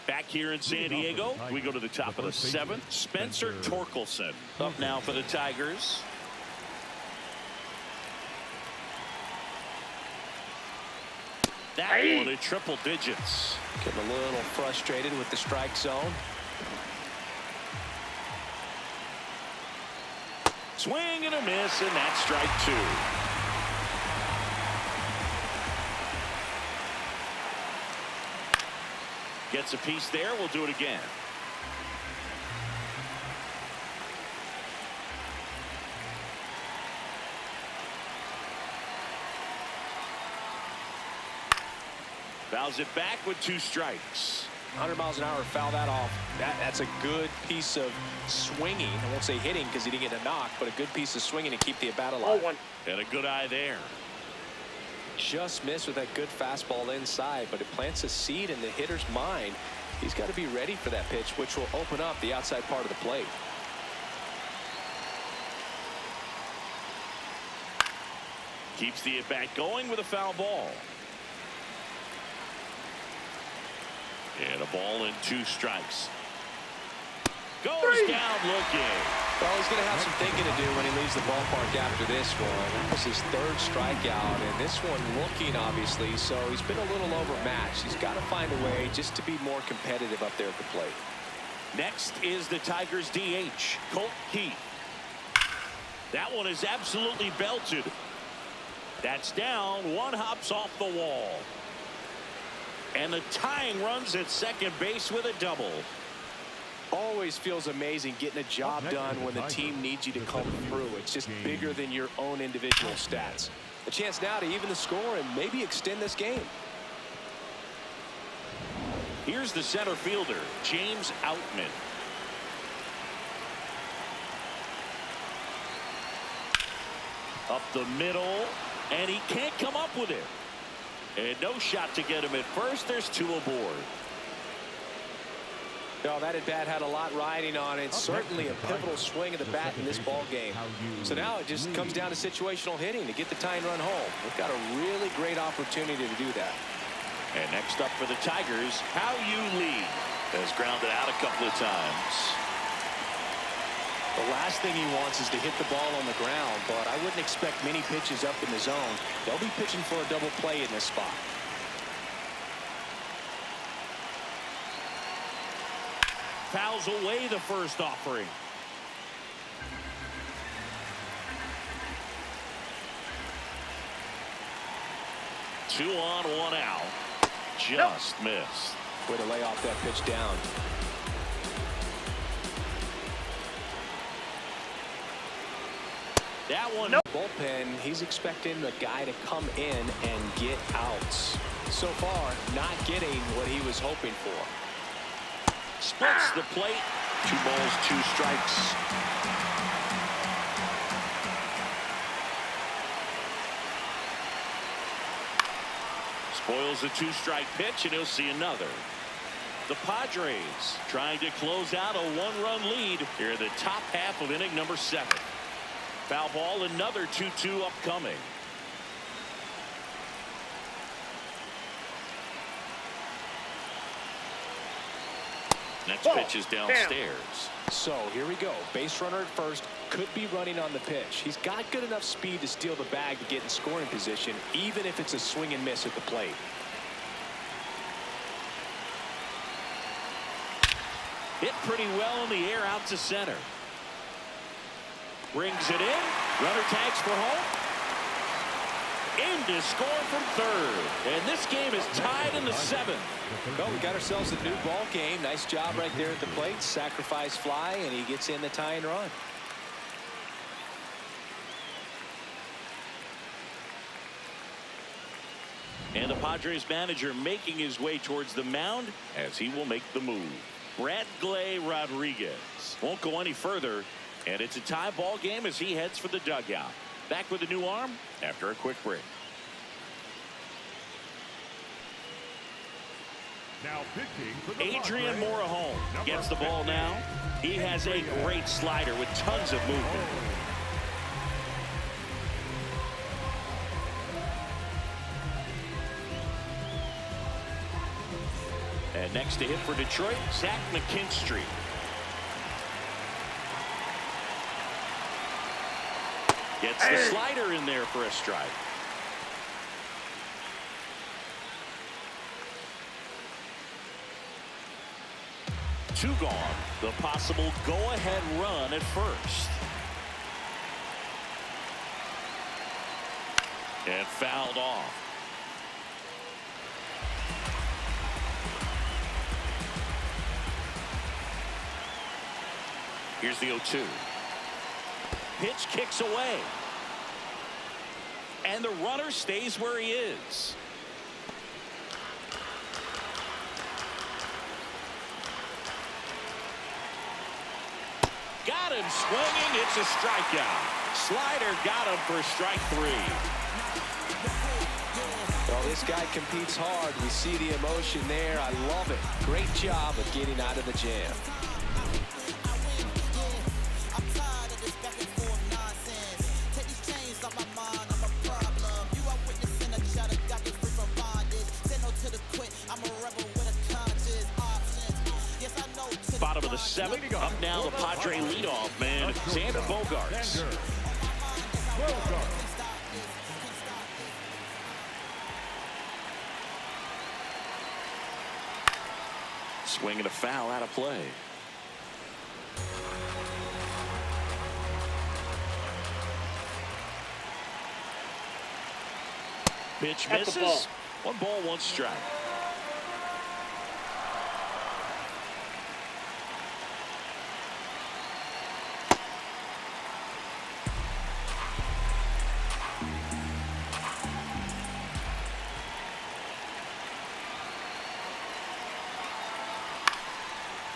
Back here in San Diego, we go to the top of the 7th. Spencer Torkelson up now for the Tigers. That one in triple digits. Getting a little frustrated with the strike zone. Swing and a miss, and that's strike 2. Gets a piece there. We'll do it again. Fouls it back with 2 strikes. 100 miles an hour, foul that off. That's a good piece of swinging. I won't say hitting because he didn't get a knock, but a good piece of swinging to keep the at-bat alive. And a good eye there. Just missed with that good fastball inside, but it plants a seed in the hitter's mind. He's got to be ready for that pitch, which will open up the outside part of the plate. Keeps the at-bat going with a foul ball. And a ball and 2 strikes. Goes down looking. Well, he's going to have some thinking to do when he leaves the ballpark after this one. That was his 3rd strikeout, and this one looking, obviously, so he's been a little overmatched. He's got to find a way just to be more competitive up there at the plate. Next is the Tigers DH, Colt Keith. That one is absolutely belted. That's down. 1 hops off the wall. And the tying runs at second base with a double. Always feels amazing getting a job done when the team needs you to come through. It's just bigger than your own individual stats. A chance now to even the score and maybe extend this game. Here's the center fielder, James Outman. Up the middle, and he can't come up with it. And no shot to get him at first. There's 2 aboard. No, that at-bat had a lot riding on it. Certainly a pivotal swing of the bat in this ball game. So now it just comes down to situational hitting to get the tying run home. We've got a really great opportunity to do that. And next up for the Tigers, How You Lee has grounded out a couple of times. The last thing he wants is to hit the ball on the ground, but I wouldn't expect many pitches up in the zone. They'll be pitching for a double play in this spot. Fouls away the first offering. 2 on, 1 out. Just missed. Way to lay off that pitch down. That one. Bullpen, he's expecting the guy to come in and get outs. So far, not getting what he was hoping for. Splits the plate. 2 balls, 2 strikes. Spoils a 2-strike pitch, and he'll see another. The Padres trying to close out a 1-run lead here in the top half of inning number 7. Foul ball, another 2-2 upcoming. Next pitch is downstairs. So here we go. Base runner at first, could be running on the pitch. He's got good enough speed to steal the bag to get in scoring position, even if it's a swing and miss at the plate. Hit pretty well in the air out to center. Brings it in. Runner tags for home. In to score from third. And this game is tied in the 7th. Well, we got ourselves a new ball game. Nice job right there at the plate. Sacrifice fly, and he gets in the tying run. And the Padres manager making his way towards the mound as he will make the move. Bradley Rodriguez won't go any further, and it's a tie ball game as he heads for the dugout. Back with a new arm after a quick break. Now pitching for the Adrian Padres, Morejon gets the number ball 50, now. He has a great slider with tons of movement. And next to hit for Detroit, Zach McKinstry. Gets the slider in there for a strike. Two gone. The possible go-ahead run at first. And fouled off. Here's the 0-2. Pitch kicks away. And the runner stays where he is. Got him swinging. It's a strikeout. Slider got him for strike 3. Well, this guy competes hard. We see the emotion there. I love it. Great job of getting out of the jam. Bottom of the 7th. Up now the Padre leadoff man, Xander Bogaerts. Swinging a foul out of play. Pitch misses. 1 ball, 1 strike.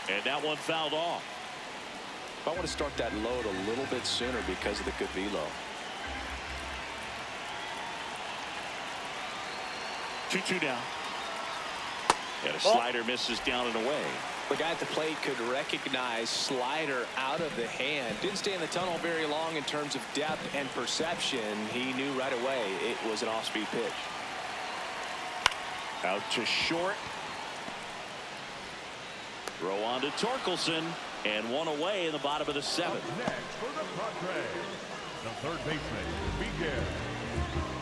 And that one fouled off. I want to start that load a little bit sooner because of the good velo. 2-2 down. And a slider misses down and away. The guy at the plate could recognize slider out of the hand. Didn't stay in the tunnel very long in terms of depth and perception. He knew right away it was an off-speed pitch. Out to short. Throw on to Torkelson, and 1 away in the bottom of the 7th. Next for the Padres, the third baseman, Miguel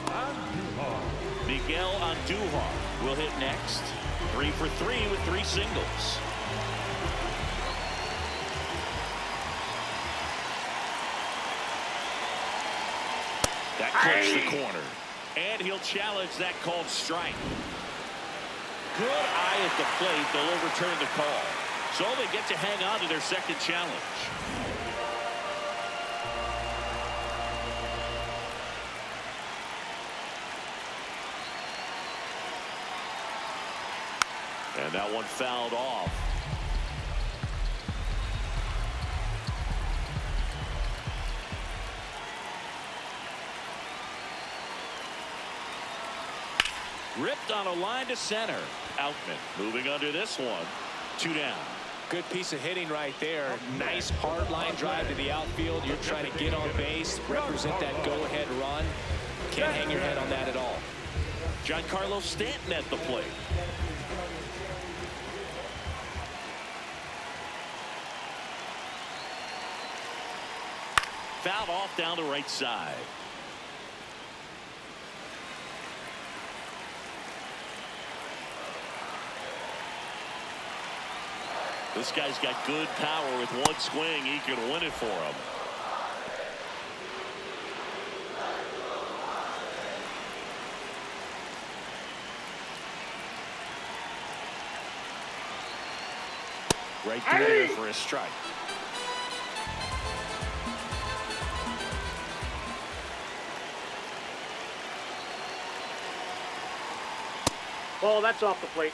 Andujar. Miguel Andujar will hit next. 3 for 3 with 3 singles. That clips the corner. And he'll challenge that called strike. Good eye at the plate. They'll overturn the call. So they get to hang on to their second challenge. And that one fouled off. Ripped on a line to center. Outman moving under this one. 2 down. Good piece of hitting right there. Nice hard line drive to the outfield. You're trying to get on base, represent that go-ahead run. Can't hang your head on that at all. Giancarlo Stanton at the plate. Fouled off down the right side. This guy's got good power. With one swing, he could win it for him. Right through there for a strike. Ball, that's off the plate.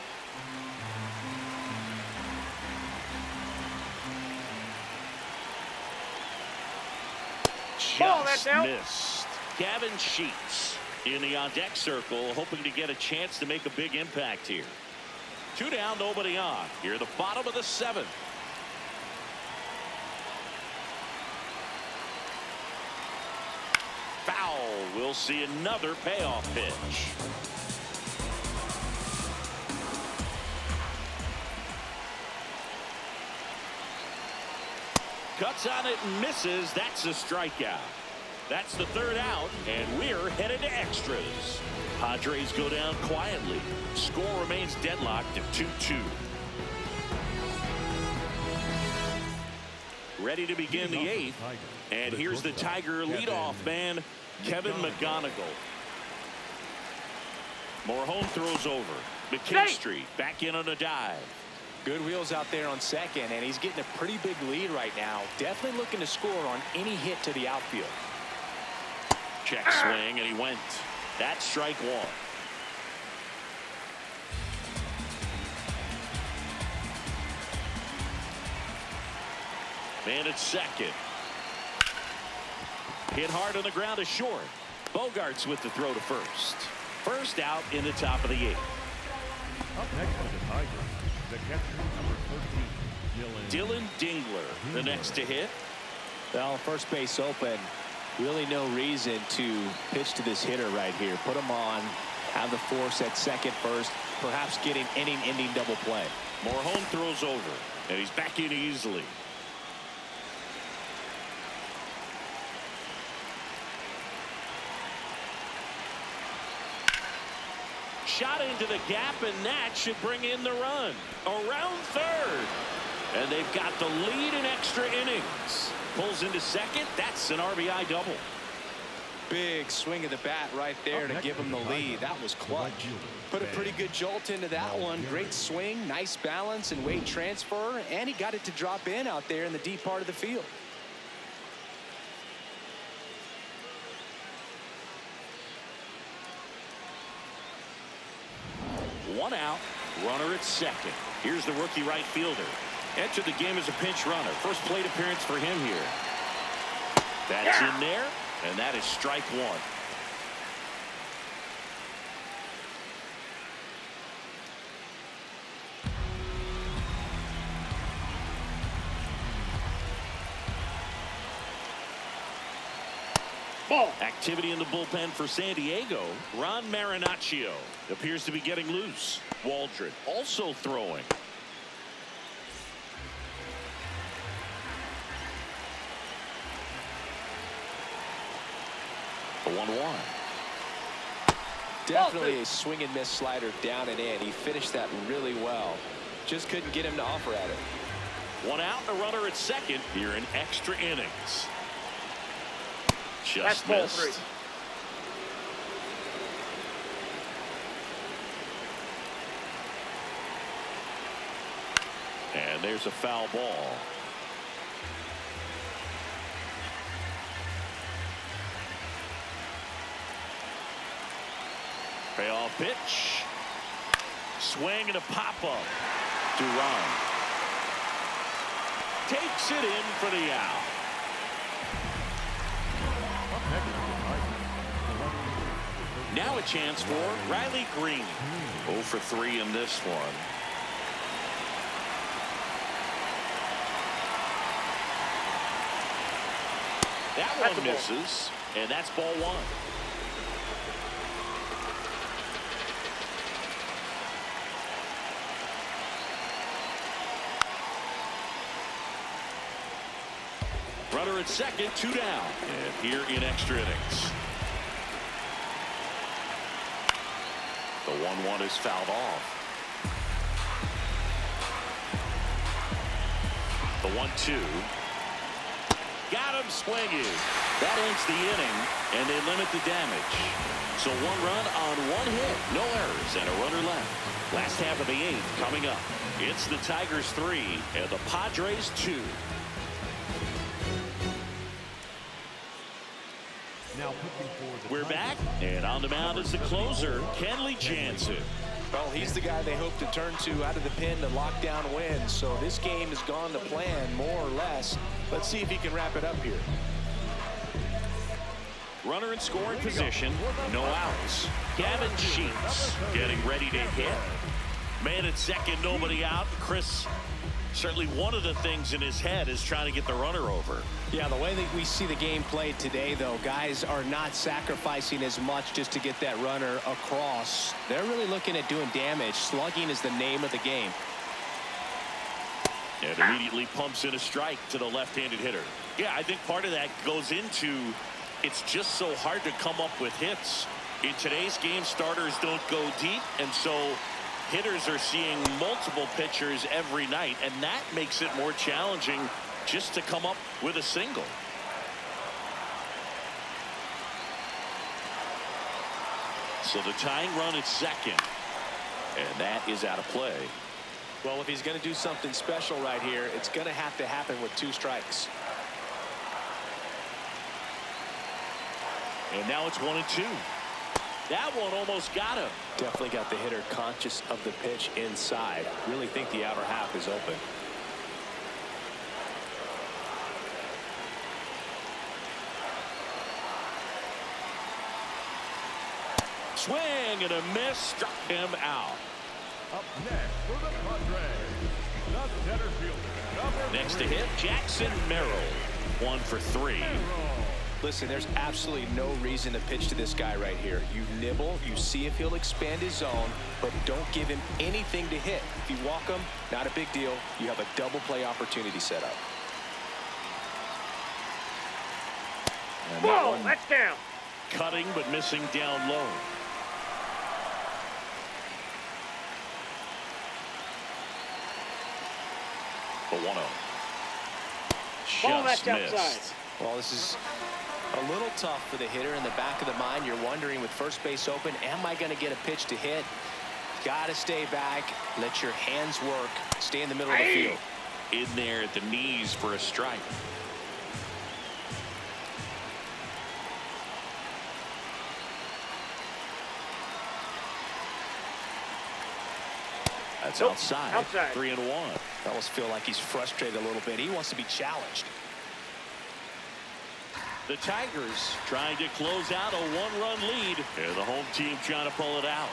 Just missed. Gavin Sheets in the on-deck circle, hoping to get a chance to make a big impact here. 2 down, nobody on. Here at the bottom of the 7th. Foul. We'll see another payoff pitch. Cuts on it and misses. That's a strikeout. That's the 3rd out, and we're headed to extras. Padres go down quietly. Score remains deadlocked at 2-2. Ready to begin the 8th, and here's the Tiger leadoff man, Kevin McGonigal. Morhone throws over. McKinstry back in on a dive. Good wheels out there on second, and he's getting a pretty big lead right now. Definitely looking to score on any hit to the outfield. Check swing, and he went. That's strike 1. Man at second. Hit hard on the ground to short. Bogarts with the throw to first. First out in the top of the 8th. Up next for the Tigers, the catcher, number 13, Dylan Dingler, the next to hit. Well, first base open. Really no reason to pitch to this hitter right here. Put him on, have the force at second first, perhaps getting inning-ending double play. Morhone throws over, and he's back in easily. Shot into the gap, and that should bring in the run. Around third. And they've got the lead in extra innings. Pulls into second. That's an RBI double. Big swing of the bat right there to give him the lead. That was clutch. Put a pretty good jolt into that one. Great swing, nice balance and weight transfer, and he got it to drop in out there in the deep part of the field. One out, runner at second. Here's the rookie right fielder. Entered the game as a pinch runner. First plate appearance for him here. That's in there, and that is strike 1. Ball. Activity in the bullpen for San Diego. Ron Marinaccio appears to be getting loose. Waldron also throwing. The 1-1. Definitely a swing and miss slider down and in. He finished that really well. Just couldn't get him to offer at it. One out, a runner at second here in extra innings. Just That's ball missed. 3. And there's a foul ball. Payoff pitch. Swing and a pop-up. Duran takes it in for the out. Now a chance for Riley Green. 0 for 3 in this one. That one misses, and that's ball 1. Runner at second, 2 down. And here in extra innings. The 1-1 is fouled off. The 1-2. Got him swinging. That ends the inning, and they limit the damage. So 1 run on 1 hit, no errors, and a runner left. Last half of the 8th coming up. It's the Tigers 3 and the Padres 2. We're back, and on the mound is the closer, Kenley Jansen. Well, he's the guy they hope to turn to out of the pen to lock down wins. So this game has gone to plan, more or less. Let's see if he can wrap it up here. Runner in scoring position, no outs. Gavin Sheets getting ready to hit. Man at second, nobody out. Chris, certainly one of the things in his head is trying to get the runner over. Yeah, the way that we see the game played today, though, guys are not sacrificing as much just to get that runner across. They're really looking at doing damage. Slugging is the name of the game. And immediately pumps in a strike to the left-handed hitter. Yeah, I think part of that goes into it's just so hard to come up with hits. In today's game, starters don't go deep, and so hitters are seeing multiple pitchers every night, and that makes it more challenging just to come up with a single. So the tying run at second, and that is out of play. Well, if he's going to do something special right here, it's going to have to happen with 2 strikes. And now it's 1-2. That one almost got him. Definitely got the hitter conscious of the pitch inside. Really think the outer half is open. Swing and a miss, struck him out. Up next for the Padres, the center fielder. Next to hit, Jackson Merrill. 1 for 3. Listen, there's absolutely no reason to pitch to this guy right here. You nibble, you see if he'll expand his zone, but don't give him anything to hit. If you walk him, not a big deal. You have a double play opportunity set up. And whoa, that's down. Cutting but missing down low. The 1-0. Ball, that's Just outside. missed. Well, this is a little tough for the hitter. In the back of the mind, you're wondering with first base open, am I going to get a pitch to hit? Got to stay back, let your hands work, stay in the middle of the field. In there at the knees for a strike. That's outside. 3-1. I almost feel like he's frustrated a little bit. He wants to be challenged. The Tigers trying to close out a 1-run lead, and the home team trying to pull it out.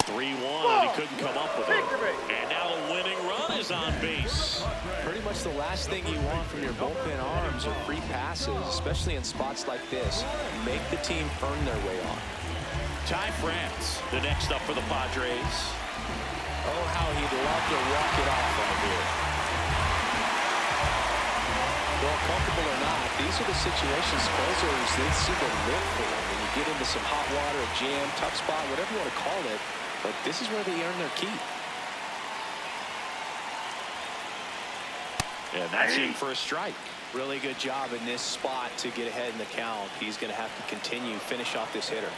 He couldn't come up with it. And now the winning run is on base. Pretty much the last thing you want from your bullpen arms are free passes, especially in spots like this. Make the team earn their way on. Ty France, the next up for the Padres. Oh, how he'd love to walk it off right here. Well, comfortable or not, these are the situations closers they seem to live for. When you get into some hot water, a jam, tough spot, whatever you want to call it, but this is where they earn their keep. And that's in for a strike. Really good job in this spot to get ahead in the count. He's going to have to continue, finish off this hitter.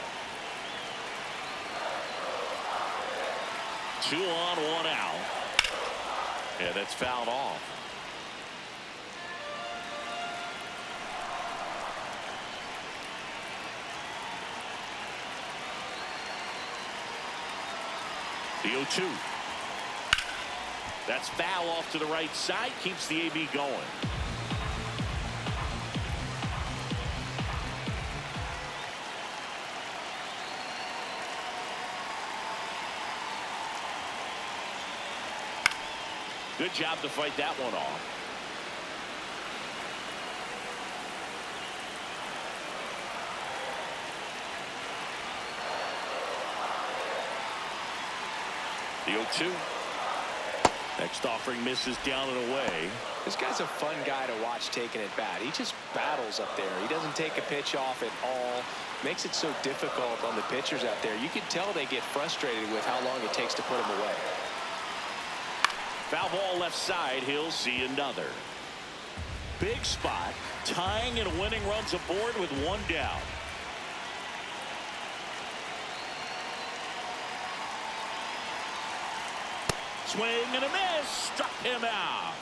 2 on, 1 out. Yeah, that's fouled off. The 0-2. That's foul off to the right side. Keeps the AB going. Good job to fight that one off. The 0-2. Next offering misses down and away. This guy's a fun guy to watch taking at bat. He just battles up there. He doesn't take a pitch off at all. Makes it so difficult on the pitchers out there. You can tell they get frustrated with how long it takes to put him away. Foul ball left side. He'll see another. Big spot. Tying and winning runs aboard with 1 down. Swing and a miss. Struck him out.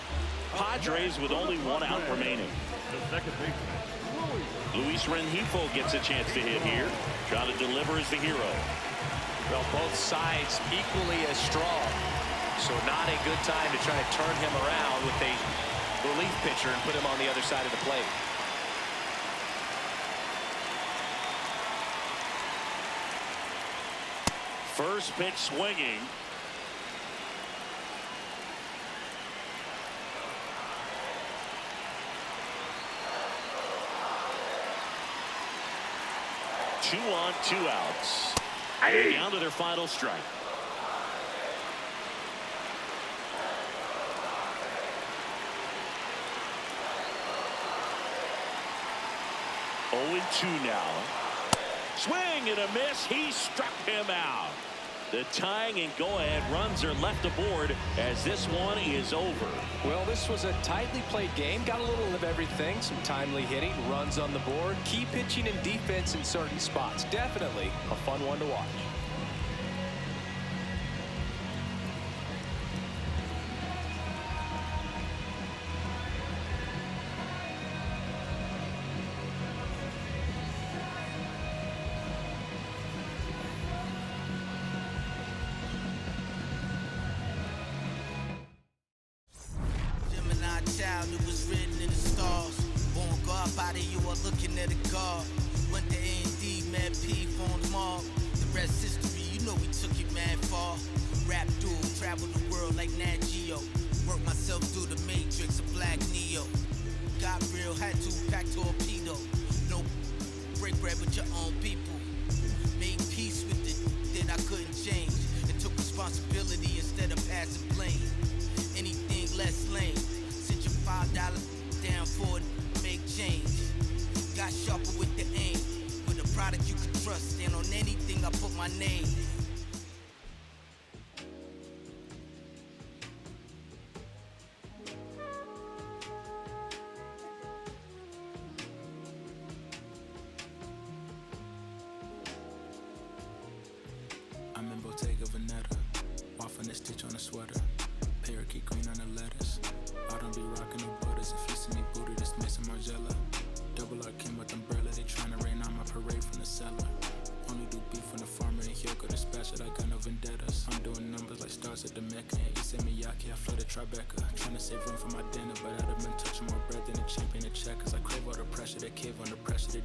Padres with only 1 out remaining. The second baseman, Luis Rengifo gets a chance to hit here. Trying to deliver as the hero. Well, both sides equally as strong. So not a good time to try to turn him around with a relief pitcher and put him on the other side of the plate. First pitch swinging. Two on, 2 outs. They're down to their final strike. Oh, 2 now. Swing and a miss. He struck him out. The tying and go-ahead runs are left aboard as this one is over. Well, this was a tightly played game. Got a little of everything. Some timely hitting, runs on the board, key pitching and defense in certain spots. Definitely a fun one to watch. Child, it was written in the stars. Born God body, you are looking at a God. Went to A&D, mad P, formed Mark. The rest history, you know we took it mad far. Rap duel, travel the world like Nat Geo. Work myself through the matrix of Black Neo. Got real, had to pack torpedo. No break bread with your own people. Made peace with it that I couldn't change. And took responsibility instead of passing blame. Anything less lame. $5 down for it, make change. Got sharper with the aim. With a product you can trust, and on anything I put my name. I'm in Bottega Veneta, waffling a stitch on a sweater, parakeet green on the lettuce. I don't be rocking no butters. If you see me booty, just missing Margiela. Double R Kim with umbrella. They tryna rain on my parade from the cellar. Only do beef from the farmer and he'll go dispatch it. I got no vendettas. I'm doing numbers like stars at the Mecca. And Issei Miyake, I flooded Tribeca. Tryna save room for my dinner, but I'd have been touching more bread than a champion to check. Cause I crave all the pressure, they cave under pressure, they